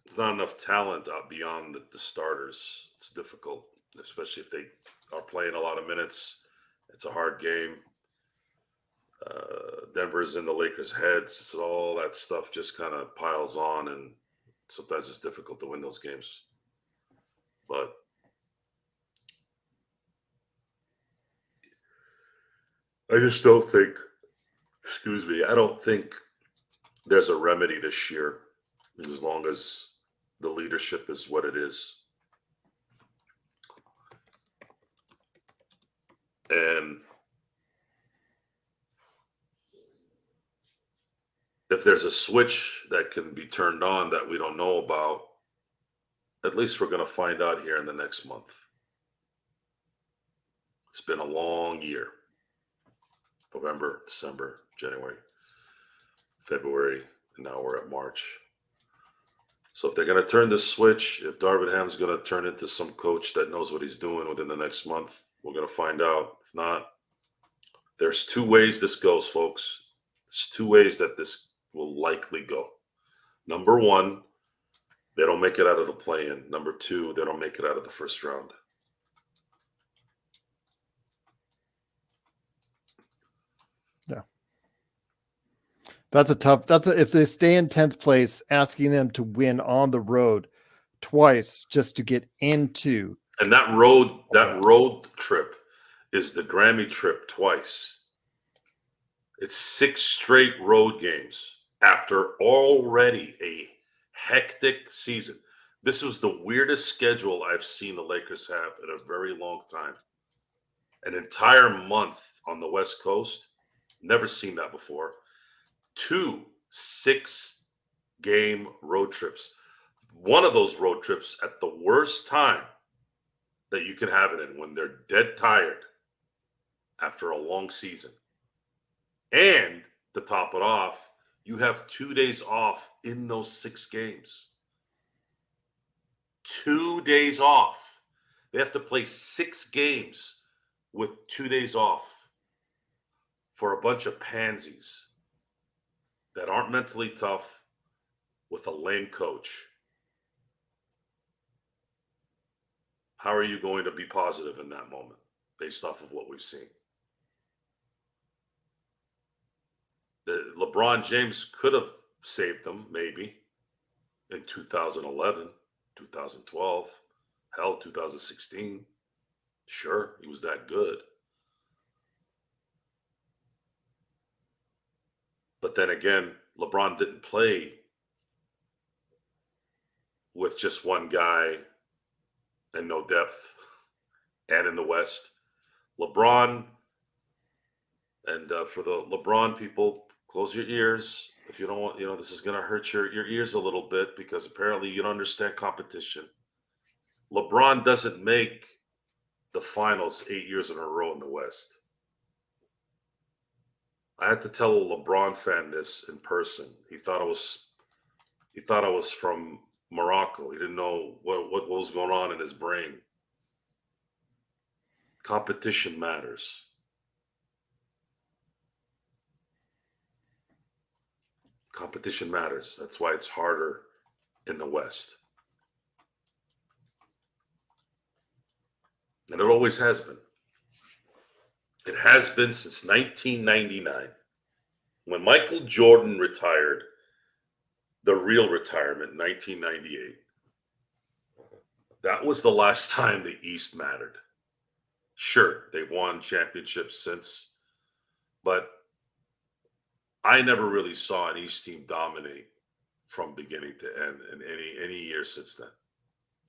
There's not enough talent out beyond the starters. It's difficult, especially if they are playing a lot of minutes. It's a hard game. Denver's in the Lakers' heads. So all that stuff just kind of piles on, and sometimes it's difficult to win those games. But I just don't think, I don't think there's a remedy this year as long as the leadership is what it is. And if there's a switch that can be turned on that we don't know about, at least we're going to find out here in the next month. It's been a long year. November, December, January, February, and now we're at March. So if they're going to turn the switch, if Darvin Ham's going to turn into some coach that knows what he's doing within the next month, we're going to find out. If not, there's two ways this goes, folks. There's two ways that this will likely go. Number one, they don't make it out of the play-in. Number two, they don't make it out of the first round. Yeah. If they stay in 10th place, asking them to win on the road twice just to get into. And that road trip is the Grammy trip twice. It's 6 straight road games after already a hectic season. This was the weirdest schedule I've seen the Lakers have in a very long time. An entire month on the West Coast. Never seen that before. 2 6-game road trips. One of those road trips at the worst time that you can have it in, when they're dead tired after a long season. And to top it off, you have 2 days off in those 6 games. 2 days off. They have to play 6 games with 2 days off for a bunch of pansies that aren't mentally tough with a lame coach. How are you going to be positive in that moment based off of what we've seen? LeBron James could have saved them, maybe, in 2011, 2012, hell, 2016. Sure, he was that good. But then again, LeBron didn't play with just one guy and no depth and in the West. LeBron, and for the LeBron people, close your ears. If you don't want, this is going to hurt your ears a little bit because apparently you don't understand competition. LeBron doesn't make the finals 8 years in a row in the West. I had to tell a LeBron fan this in person. He thought I was from Morocco. He didn't know what was going on in his brain. Competition matters. Competition matters. That's why it's harder in the West. And it always has been. It has been since 1999. When Michael Jordan retired, the real retirement, 1998, that was the last time the East mattered. Sure, they've won championships since, but I never really saw an East team dominate from beginning to end in any year since then.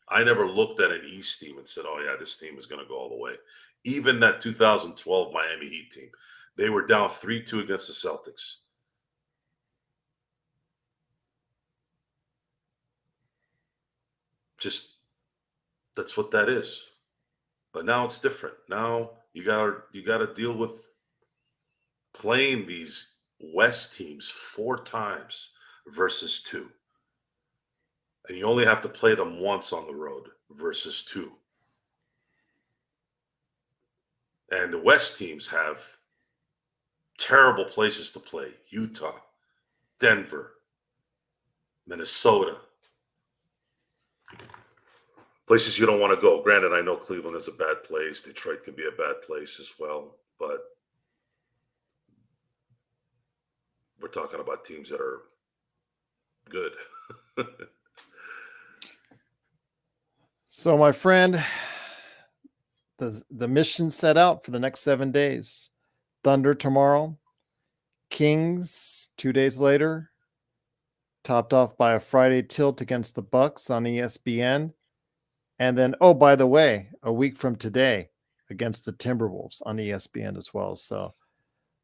I never looked at an East team and said, "Oh yeah, this team is going to go all the way." Even that 2012 Miami Heat team, they were down 3-2 against the Celtics. Just that's what that is. But now it's different. Now you gotta deal with playing these West teams 4 times versus 2. And you only have to play them once on the road versus 2. And the West teams have terrible places to play. Utah, Denver, Minnesota. Places you don't want to go. Granted, I know Cleveland is a bad place. Detroit can be a bad place as well. But we're talking about teams that are good. So, my friend, the mission set out for the next 7 days. Thunder tomorrow, Kings 2 days later, topped off by a Friday tilt against the Bucks on ESPN. And then, oh, by the way, a week from today against the Timberwolves on ESPN as well. So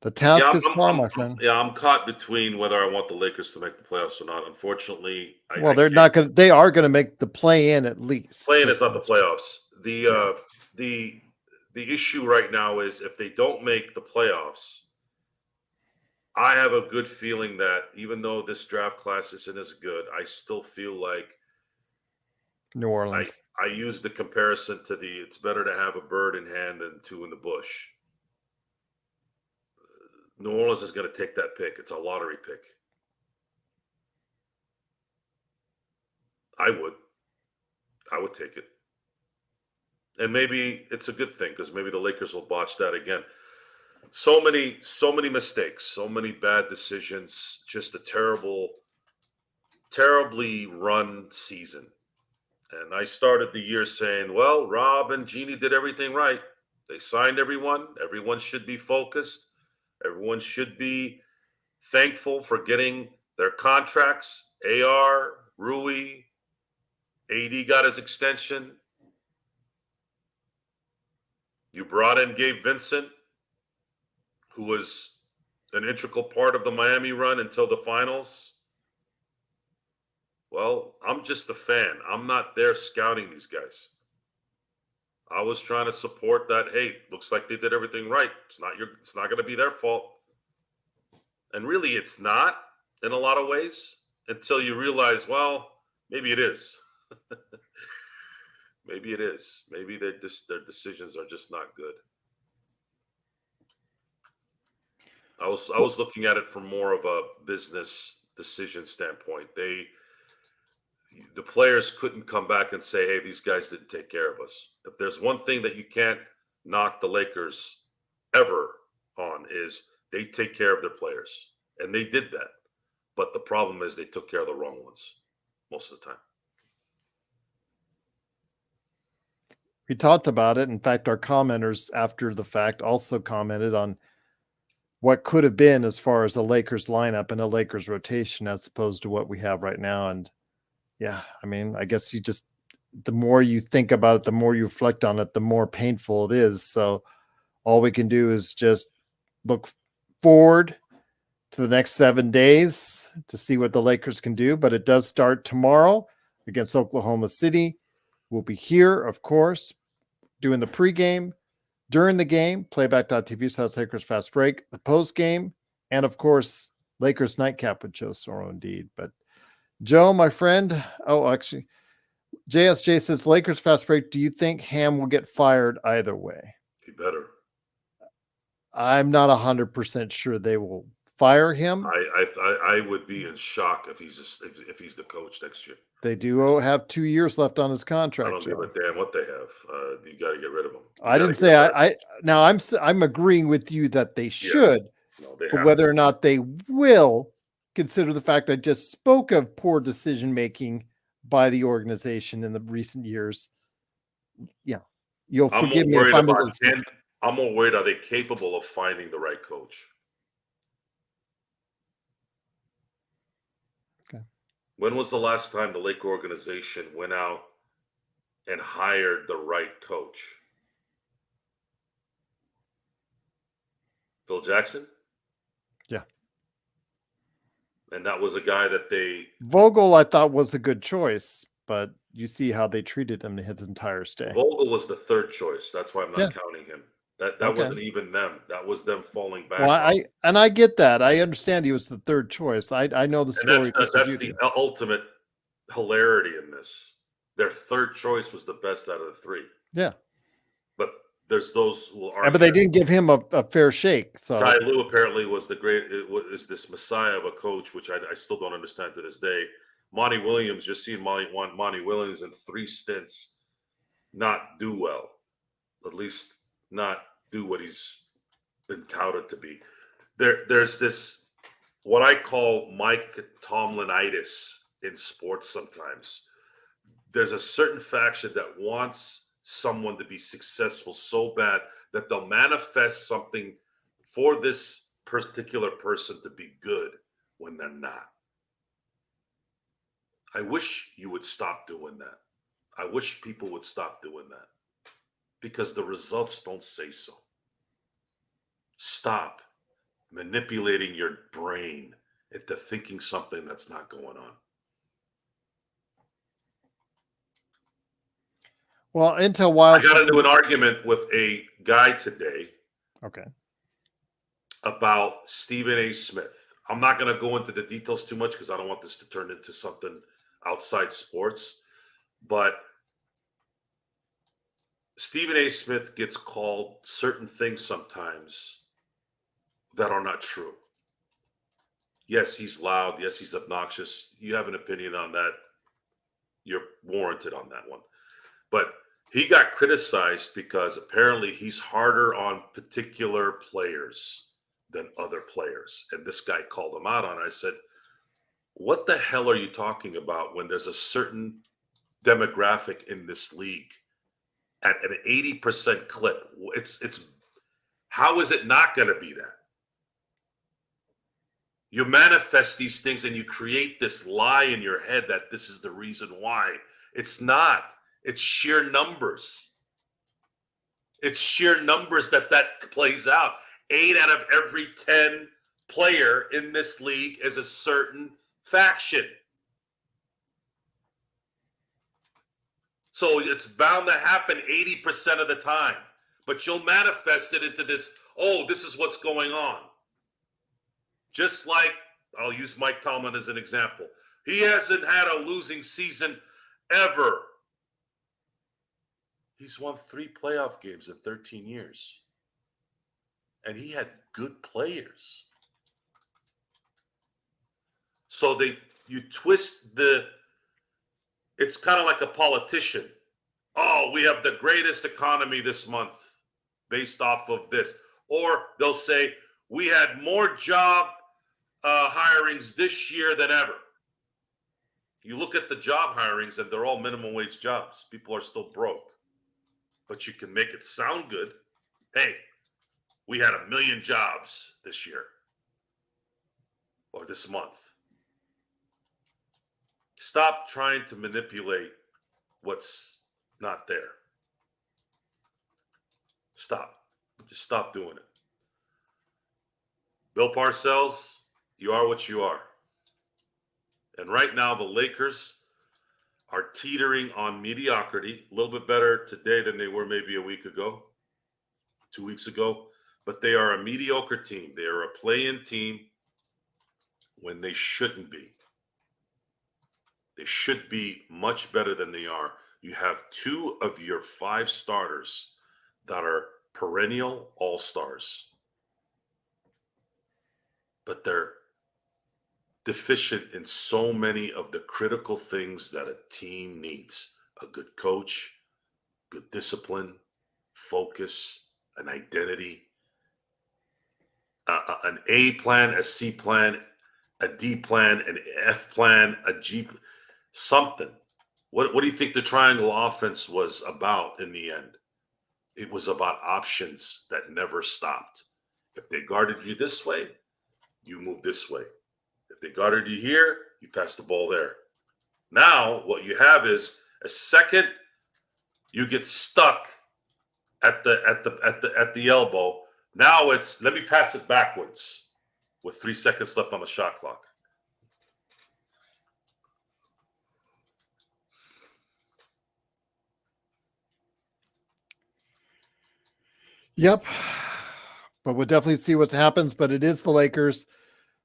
the task is small, my friend. I'm caught between whether I want the Lakers to make the playoffs or not. Unfortunately, well, they're not going to. They are going to make the play-in at least. Play-in is not the playoffs. The issue right now is if they don't make the playoffs, I have a good feeling that even though this draft class isn't as good, I still feel like New Orleans. I use the comparison to it's better to have a bird in hand than 2 in the bush. New Orleans is going to take that pick. It's a lottery pick. I would take it. And maybe it's a good thing because maybe the Lakers will botch that again. So many mistakes, so many bad decisions, just a terribly run season. And I started the year saying, well, Rob and Jeannie did everything right. They signed everyone. Everyone should be focused. Everyone should be thankful for getting their contracts. AR, Rui, AD got his extension. You brought in Gabe Vincent, who was an integral part of the Miami run until the finals. Well, I'm just a fan. I'm not there scouting these guys. I was trying to support that. Hey, looks like they did everything right. It's not going to be their fault. And really, it's not in a lot of ways until you realize, well, maybe it is. Maybe it is. Maybe their decisions are just not good. I was looking at it from more of a business decision standpoint. The players couldn't come back and say, hey, these guys didn't take care of us. If there's one thing that you can't knock the Lakers ever on is they take care of their players. And they did that. But the problem is they took care of the wrong ones most of the time. We talked about it. In fact, our commenters after the fact also commented on what could have been as far as the Lakers lineup and a Lakers rotation as opposed to what we have right now. And yeah, I mean, I guess the more you think about it, the more you reflect on it, the more painful it is. So all we can do is just look forward to the next 7 days to see what the Lakers can do. But it does start tomorrow against Oklahoma City. We'll be here, of course, doing the pregame, during the game, playback.tv/ Lakers Fast Break, the post game, and of course, Lakers Nightcap with Joe Soro indeed. But Joe, my friend, actually, JSJ says Lakers Fast Break. Do you think Ham will get fired either way? He better. I'm not 100% sure they will fire him. I would be in shock if he's the coach next year. They do have 2 years left on his contract. I don't give a damn what they have. You got to get rid of him. I didn't say Now I'm agreeing with you that they should, but whether or not they will, consider the fact I just spoke of poor decision making by the organization in the recent years. Yeah, you'll forgive me if I'm more worried. Are they capable of finding the right coach? Okay. When was the last time the Laker organization went out and hired the right coach? Phil Jackson? Yeah. And that was a guy that Vogel, I thought, was a good choice, but you see how they treated him his entire stay. Vogel was the third choice. That's why I'm not counting him. That wasn't even them. That was them falling back. Well, I get that. I understand he was the third choice. I know the story. And that's the ultimate hilarity in this. Their third choice was the best out of the three. Yeah. But there's those who will argue. But they didn't give him a fair shake. So Ty Lue apparently was is this messiah of a coach, which I still don't understand to this day. Monty Williams, just seeing Monty Williams in 3 stints not do well. At least not do what he's been touted to be. There's this, what I call Mike Tomlinitis in sports sometimes. There's a certain faction that wants someone to be successful so bad that they'll manifest something for this particular person to be good when they're not. I wish you would stop doing that. I wish people would stop doing that because the results don't say so. Stop manipulating your brain into thinking something that's not going on. Well, Intel Wild. I got into an argument with a guy today. Okay. About Stephen A. Smith. I'm not going to go into the details too much because I don't want this to turn into something outside sports. But Stephen A. Smith gets called certain things sometimes that are not true. Yes, he's loud. Yes, he's obnoxious. You have an opinion on that. You're warranted on that one. But he got criticized because apparently he's harder on particular players than other players. And this guy called him out on it. I said, what the hell are you talking about when there's a certain demographic in this league at an 80% clip? It's how is it not going to be that? You manifest these things and you create this lie in your head that this is the reason why. It's not. It's sheer numbers. It's sheer numbers that plays out. 8 out of every 10 player in this league is a certain faction. So it's bound to happen 80% of the time. But you'll manifest it into this, this is what's going on. Just like, I'll use Mike Tomlin as an example. He hasn't had a losing season ever. He's won 3 playoff games in 13 years. And he had good players. So you twist it's kind of like a politician. Oh, we have the greatest economy this month based off of this. Or they'll say, we had more job hirings this year than ever. You look at the job hirings and they're all minimum wage jobs. People are still broke. But you can make it sound good. Hey, we had 1 million jobs this year or this month. Stop trying to manipulate what's not there. Stop. Just stop doing it. Bill Parcells, you are what you are. And right now, the Lakers are teetering on mediocrity. A little bit better today than they were maybe a week ago, 2 weeks ago. But they are a mediocre team. They are a play-in team when they shouldn't be. They should be much better than they are. You have 2 of your 5 starters that are perennial all-stars. But they're deficient in so many of the critical things that a team needs. A good coach, good discipline, focus, an identity, an A plan, a C plan, a D plan, an F plan, a G, something. What do you think the triangle offense was about in the end? It was about options that never stopped. If they guarded you this way, you move this way. If they guarded you here, you pass the ball there. Now, what you have is a second you get stuck at the elbow. Now it's let me pass it backwards with 3 seconds left on the shot clock. Yep. But we'll definitely see what happens. But it is the Lakers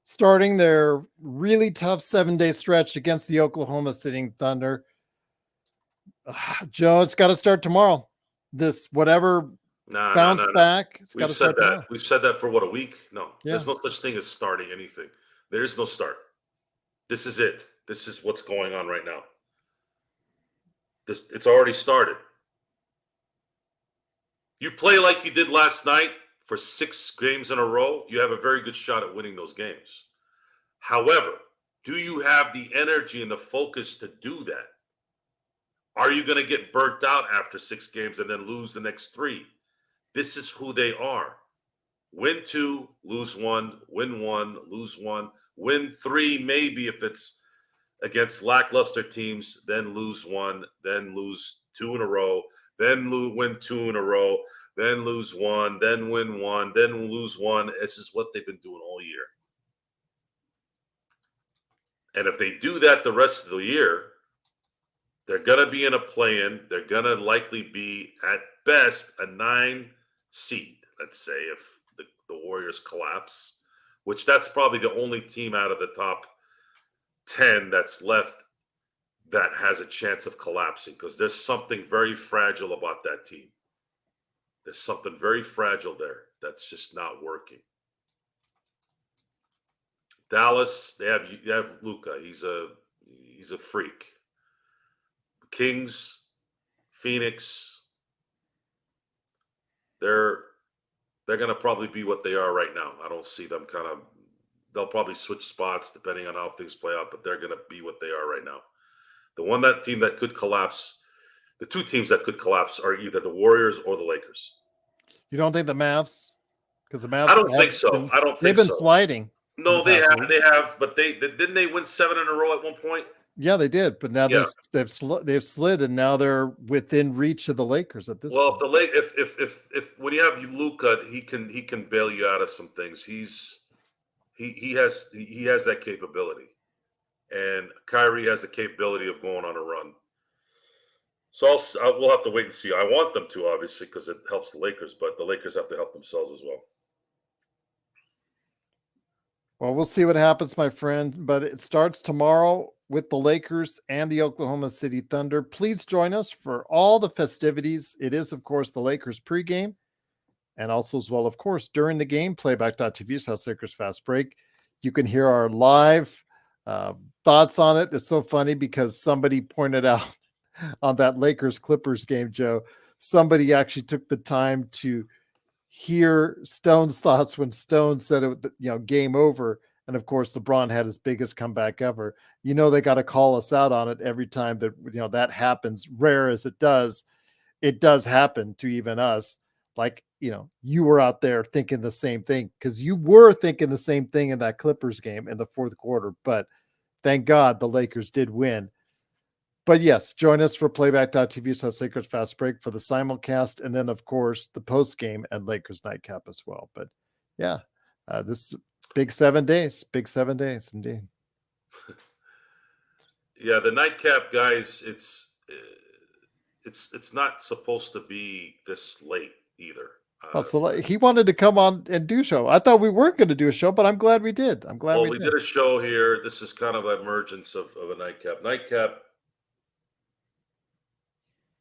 starting their really tough 7-day stretch against the Oklahoma City Thunder. Joe, it's got to start tomorrow. This whatever bounce back. It's got to start tomorrow. We've said that for what, a week? No, There's no such thing as starting anything. There is no start. This is it. This is what's going on right now. It's already started. You play like you did last night for 6 games in a row, you have a very good shot at winning those games. However, do you have the energy and the focus to do that? Are you going to get burnt out after 6 games and then lose the next 3? This is who they are. Win 2, lose 1, win 1, lose 1, win 3, maybe if it's against lackluster teams, then lose 1, then lose 2 in a row, then win 2 in a row, then lose 1, then win 1, then lose 1. This is what they've been doing all year. And if they do that the rest of the year, they're going to be in a play-in. They're going to likely be, at best, a 9 seed, let's say, if the Warriors collapse, which that's probably the only team out of the top 10 that's left that has a chance of collapsing, because there's something very fragile about that team. There's something very fragile there that's just not working. Dallas, they have Luka. He's a freak. Kings, Phoenix, they're going to probably be what they are right now. I don't see them they'll probably switch spots depending on how things play out, but they're going to be what they are right now. The team that could collapse, the 2 teams that could collapse are either the Warriors or the Lakers. You don't think the Mavs? Because the Mavs, I don't think so. They've been sliding. No, they have, but didn't they win 7 in a row at one point? Yeah, they did, but now they've slid, and now they're within reach of the Lakers at this point. Well, if when you have Luka, he can bail you out of some things. He has that capability, and Kyrie has the capability of going on a run. So we'll have to wait and see. I want them to, obviously, because it helps the Lakers, but the Lakers have to help themselves as well. Well, we'll see what happens, my friend, but it starts tomorrow with the Lakers and the Oklahoma City Thunder. Please join us for all the festivities. It is, of course, the Lakers pregame, and also as well, of course, during the game, playback.tv /Lakers Fast Break. You can hear our live thoughts on it. It's so funny because somebody pointed out on that Lakers Clippers game, Joe, somebody actually took the time to hear Stone's thoughts when Stone said it, game over, And of course, LeBron had his biggest comeback ever. They got to call us out on it every time that that happens. Rare as it does happen to even us. Like, you were out there thinking the same thing, because you were thinking the same thing in that Clippers game in the fourth quarter. But thank God the Lakers did win. But yes, join us for playback.tv/ Lakers Fast Break for the simulcast. And then, of course, the post game and Lakers nightcap as well. But yeah, this is big 7 days. Big 7 days indeed. Yeah, the nightcap, guys. It's not supposed to be this late either. So he wanted to come on and do a show. I thought we weren't going to do a show, but I'm glad we did. Well, we did a show here. This is kind of an emergence of a nightcap.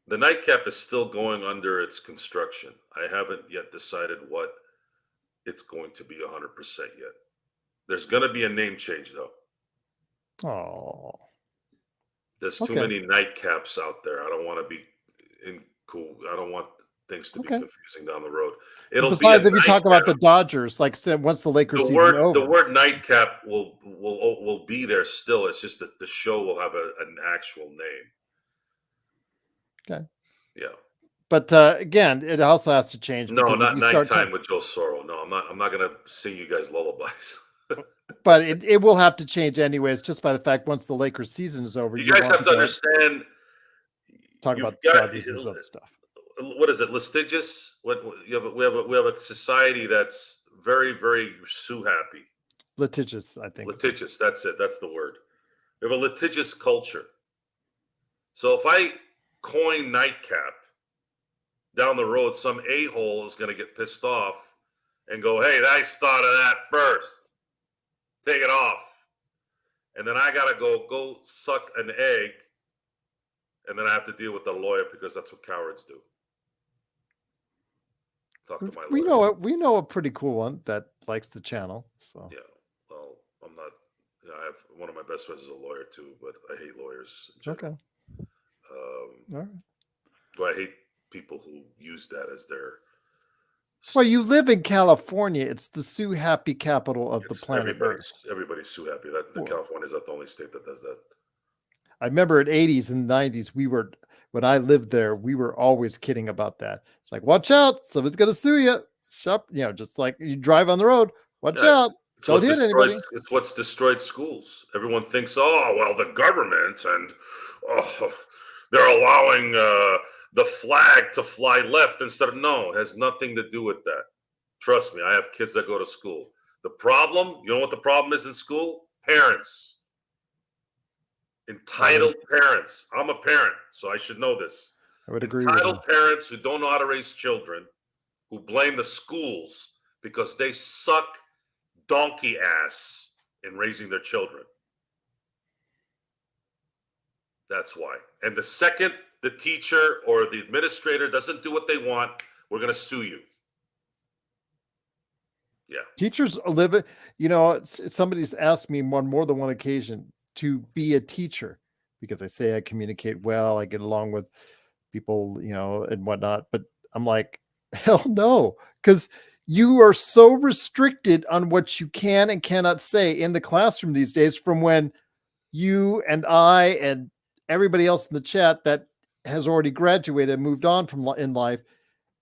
The nightcap is still going under its construction. I haven't yet decided what it's going to be 100% yet. There's going to be a name change, though. Oh. There's too many nightcaps out there. I don't want to be cool. I don't want things to be confusing down the road. Besides, if you talk about the Dodgers, like once the Lakers season over, the word nightcap will be there still. It's just that the show will have an actual name. Okay. Yeah. But again, it also has to change. No, not Nighttime with Joe Sorrell. No, I'm not going to sing you guys lullabies. But it will have to change anyways, just by the fact once the Lakers season is over. You guys have to understand. Talk about Dodgers and other stuff. What is it? Litigious? We have a society that's very, very sue happy. Litigious, I think. Litigious. That's it. That's the word. We have a litigious culture. So if I coin nightcap, down the road, some a-hole is going to get pissed off and go, "Hey, I thought of that first. Take it off." And then I got to go suck an egg. And then I have to deal with the lawyer because that's what cowards do. Talk to my lawyer. We know a pretty cool one that likes the channel. So yeah, well, I'm not. I have one of my best friends is a lawyer too, but I hate lawyers. Okay. All right. But I hate people who use that as their. Well, you live in California. It's the sue happy capital of the planet Earth. Everybody's sue happy. California is not the only state that does that. I remember in 80s and 90s, when I lived there, we were always kidding about that. It's like, watch out, someone's going to sue you. Shop, just like you drive on the road, watch out. Don't hit anybody. It's what's destroyed schools. Everyone thinks, oh, well, the government and they're allowing the flag to fly left instead of, no, it has nothing to do with that. Trust me, I have kids that go to school. The problem, you know what the problem is in school? Parents. Entitled parents. I'm a parent, so I should know this. I would agree. Entitled parents who don't know how to raise children, who blame the schools because they suck donkey ass in raising their children. That's why. And the second the teacher or the administrator doesn't do what they want, we're going to sue you. Yeah. Teachers live, somebody's asked me on more than one occasion to be a teacher because I say I communicate well, I get along with people, and whatnot. But I'm like, hell no, because you are so restricted on what you can and cannot say in the classroom these days from when you and I and everybody else in the chat that has already graduated and moved on from in life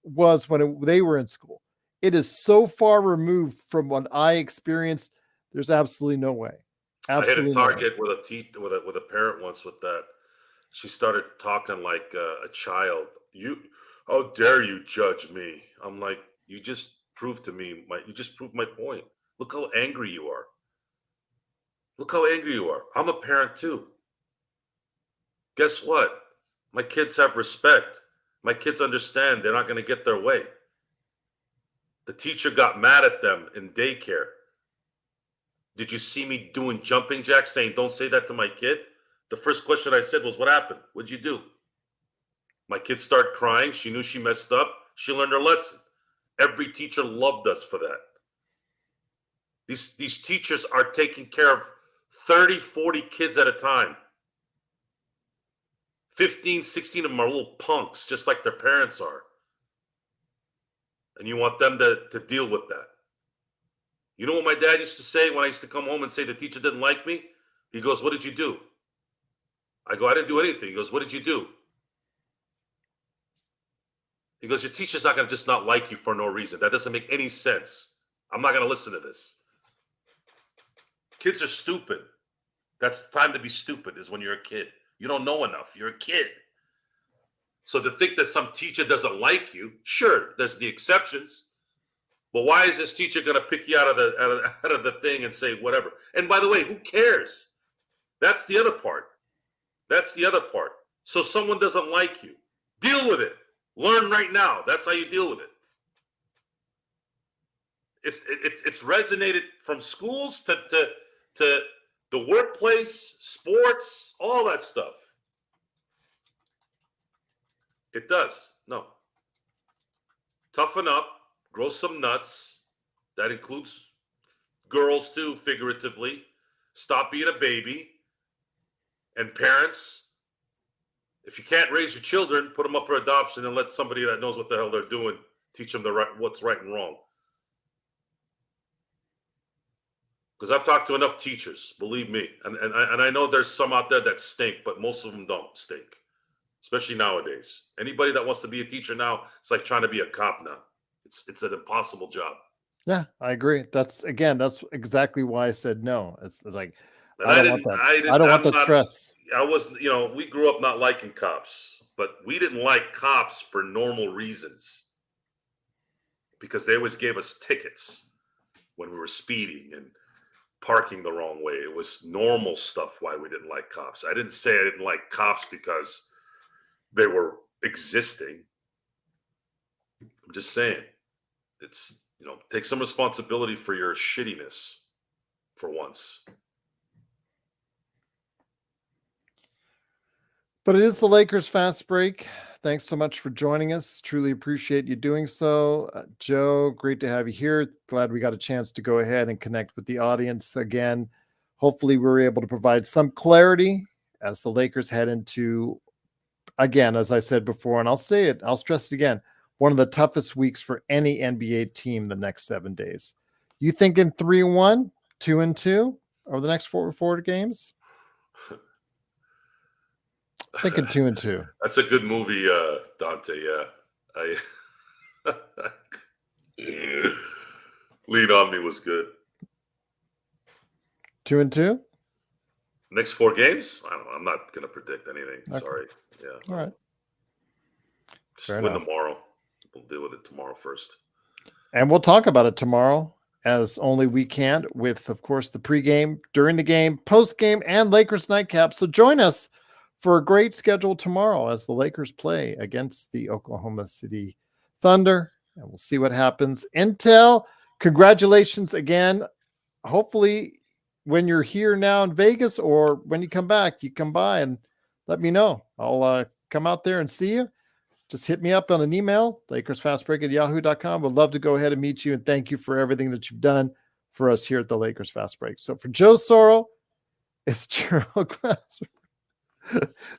was when they were in school. It is so far removed from what I experienced. There's absolutely no way. Absolutely I hit a target with a parent once with that. She started talking like a child. How dare you judge me? I'm like, you just proved my point. Look how angry you are. Look how angry you are. I'm a parent too. Guess what? My kids have respect. My kids understand they're not going to get their way. The teacher got mad at them in daycare. Did you see me doing jumping jacks saying, don't say that to my kid? The first question I said was, what happened? What'd you do? My kid started crying. She knew she messed up. She learned her lesson. Every teacher loved us for that. These teachers are taking care of 30, 40 kids at a time. 15, 16 of them are little punks, just like their parents are. And you want them to deal with that. You know what my dad used to say when I used to come home and say the teacher didn't like me? He goes, "What did you do?" I go, "I didn't do anything." He goes, "What did you do?" He goes, "Your teacher's not going to just not like you for no reason. That doesn't make any sense. I'm not going to listen to this." Kids are stupid. That's the time to be stupid, is when you're a kid. You don't know enough. You're a kid. So to think that some teacher doesn't like you, sure, there's the exceptions. But why is this teacher going to pick you out of the thing and say whatever? And by the way, who cares? That's the other part. That's the other part. So someone doesn't like you. Deal with it. Learn right now. That's how you deal with it. It's resonated from schools to the workplace, sports, all that stuff. It does. No. Toughen up. Grow some nuts. That includes girls too, figuratively. Stop being a baby. And parents, if you can't raise your children, put them up for adoption and let somebody that knows what the hell they're doing teach them what's right and wrong. Because I've talked to enough teachers, believe me, and I know there's some out there that stink, but most of them don't stink, especially nowadays. Anybody that wants to be a teacher now, it's like trying to be a cop now. It's an impossible job. Yeah, I agree. That's exactly why I said no. It's like, And I don't want that. I don't want that stress. I was, we grew up not liking cops, but we didn't like cops for normal reasons, because they always gave us tickets when we were speeding and parking the wrong way. It was normal stuff why we didn't like cops. I didn't say I didn't like cops because they were existing. I'm just saying, it's, take some responsibility for your shittiness for once. But it is the Lakers Fast Break. Thanks so much for joining us. Truly appreciate you doing so. Joe, great to have you here. Glad we got a chance to go ahead and connect with the audience again. Hopefully we were able to provide some clarity as the Lakers head into, again, as I said before, and I'll stress it again, one of the toughest weeks for any NBA team the next 7 days. You thinking 3-1, 2-2 over the next four games? Thinking 2-2. That's a good movie, Dante. Yeah, Lean on Me was good. 2-2. Next 4 games? I don't know. I'm not going to predict anything. Okay. Sorry. Yeah. All right. Just Fair win enough. Tomorrow. We'll deal with it tomorrow first. And we'll talk about it tomorrow as only we can, with, of course, the pregame, during the game, post-game, and Lakers nightcap. So join us for a great schedule tomorrow as the Lakers play against the Oklahoma City Thunder. And we'll see what happens. Intel, congratulations again. Hopefully when you're here now in Vegas, or when you come back, you come by and let me know. I'll come out there and see you. Just hit me up on an email, LakersFastBreak@yahoo.com. Would love to go ahead and meet you, and thank you for everything that you've done for us here at the Lakers Fast Break. So for Joe Soro, it's Gerald Glass.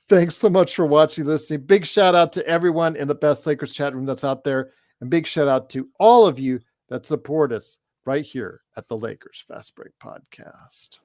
Thanks so much for watching, listening. Big shout out to everyone in the Best Lakers chat room that's out there, and big shout out to all of you that support us right here at the Lakers Fast Break Podcast.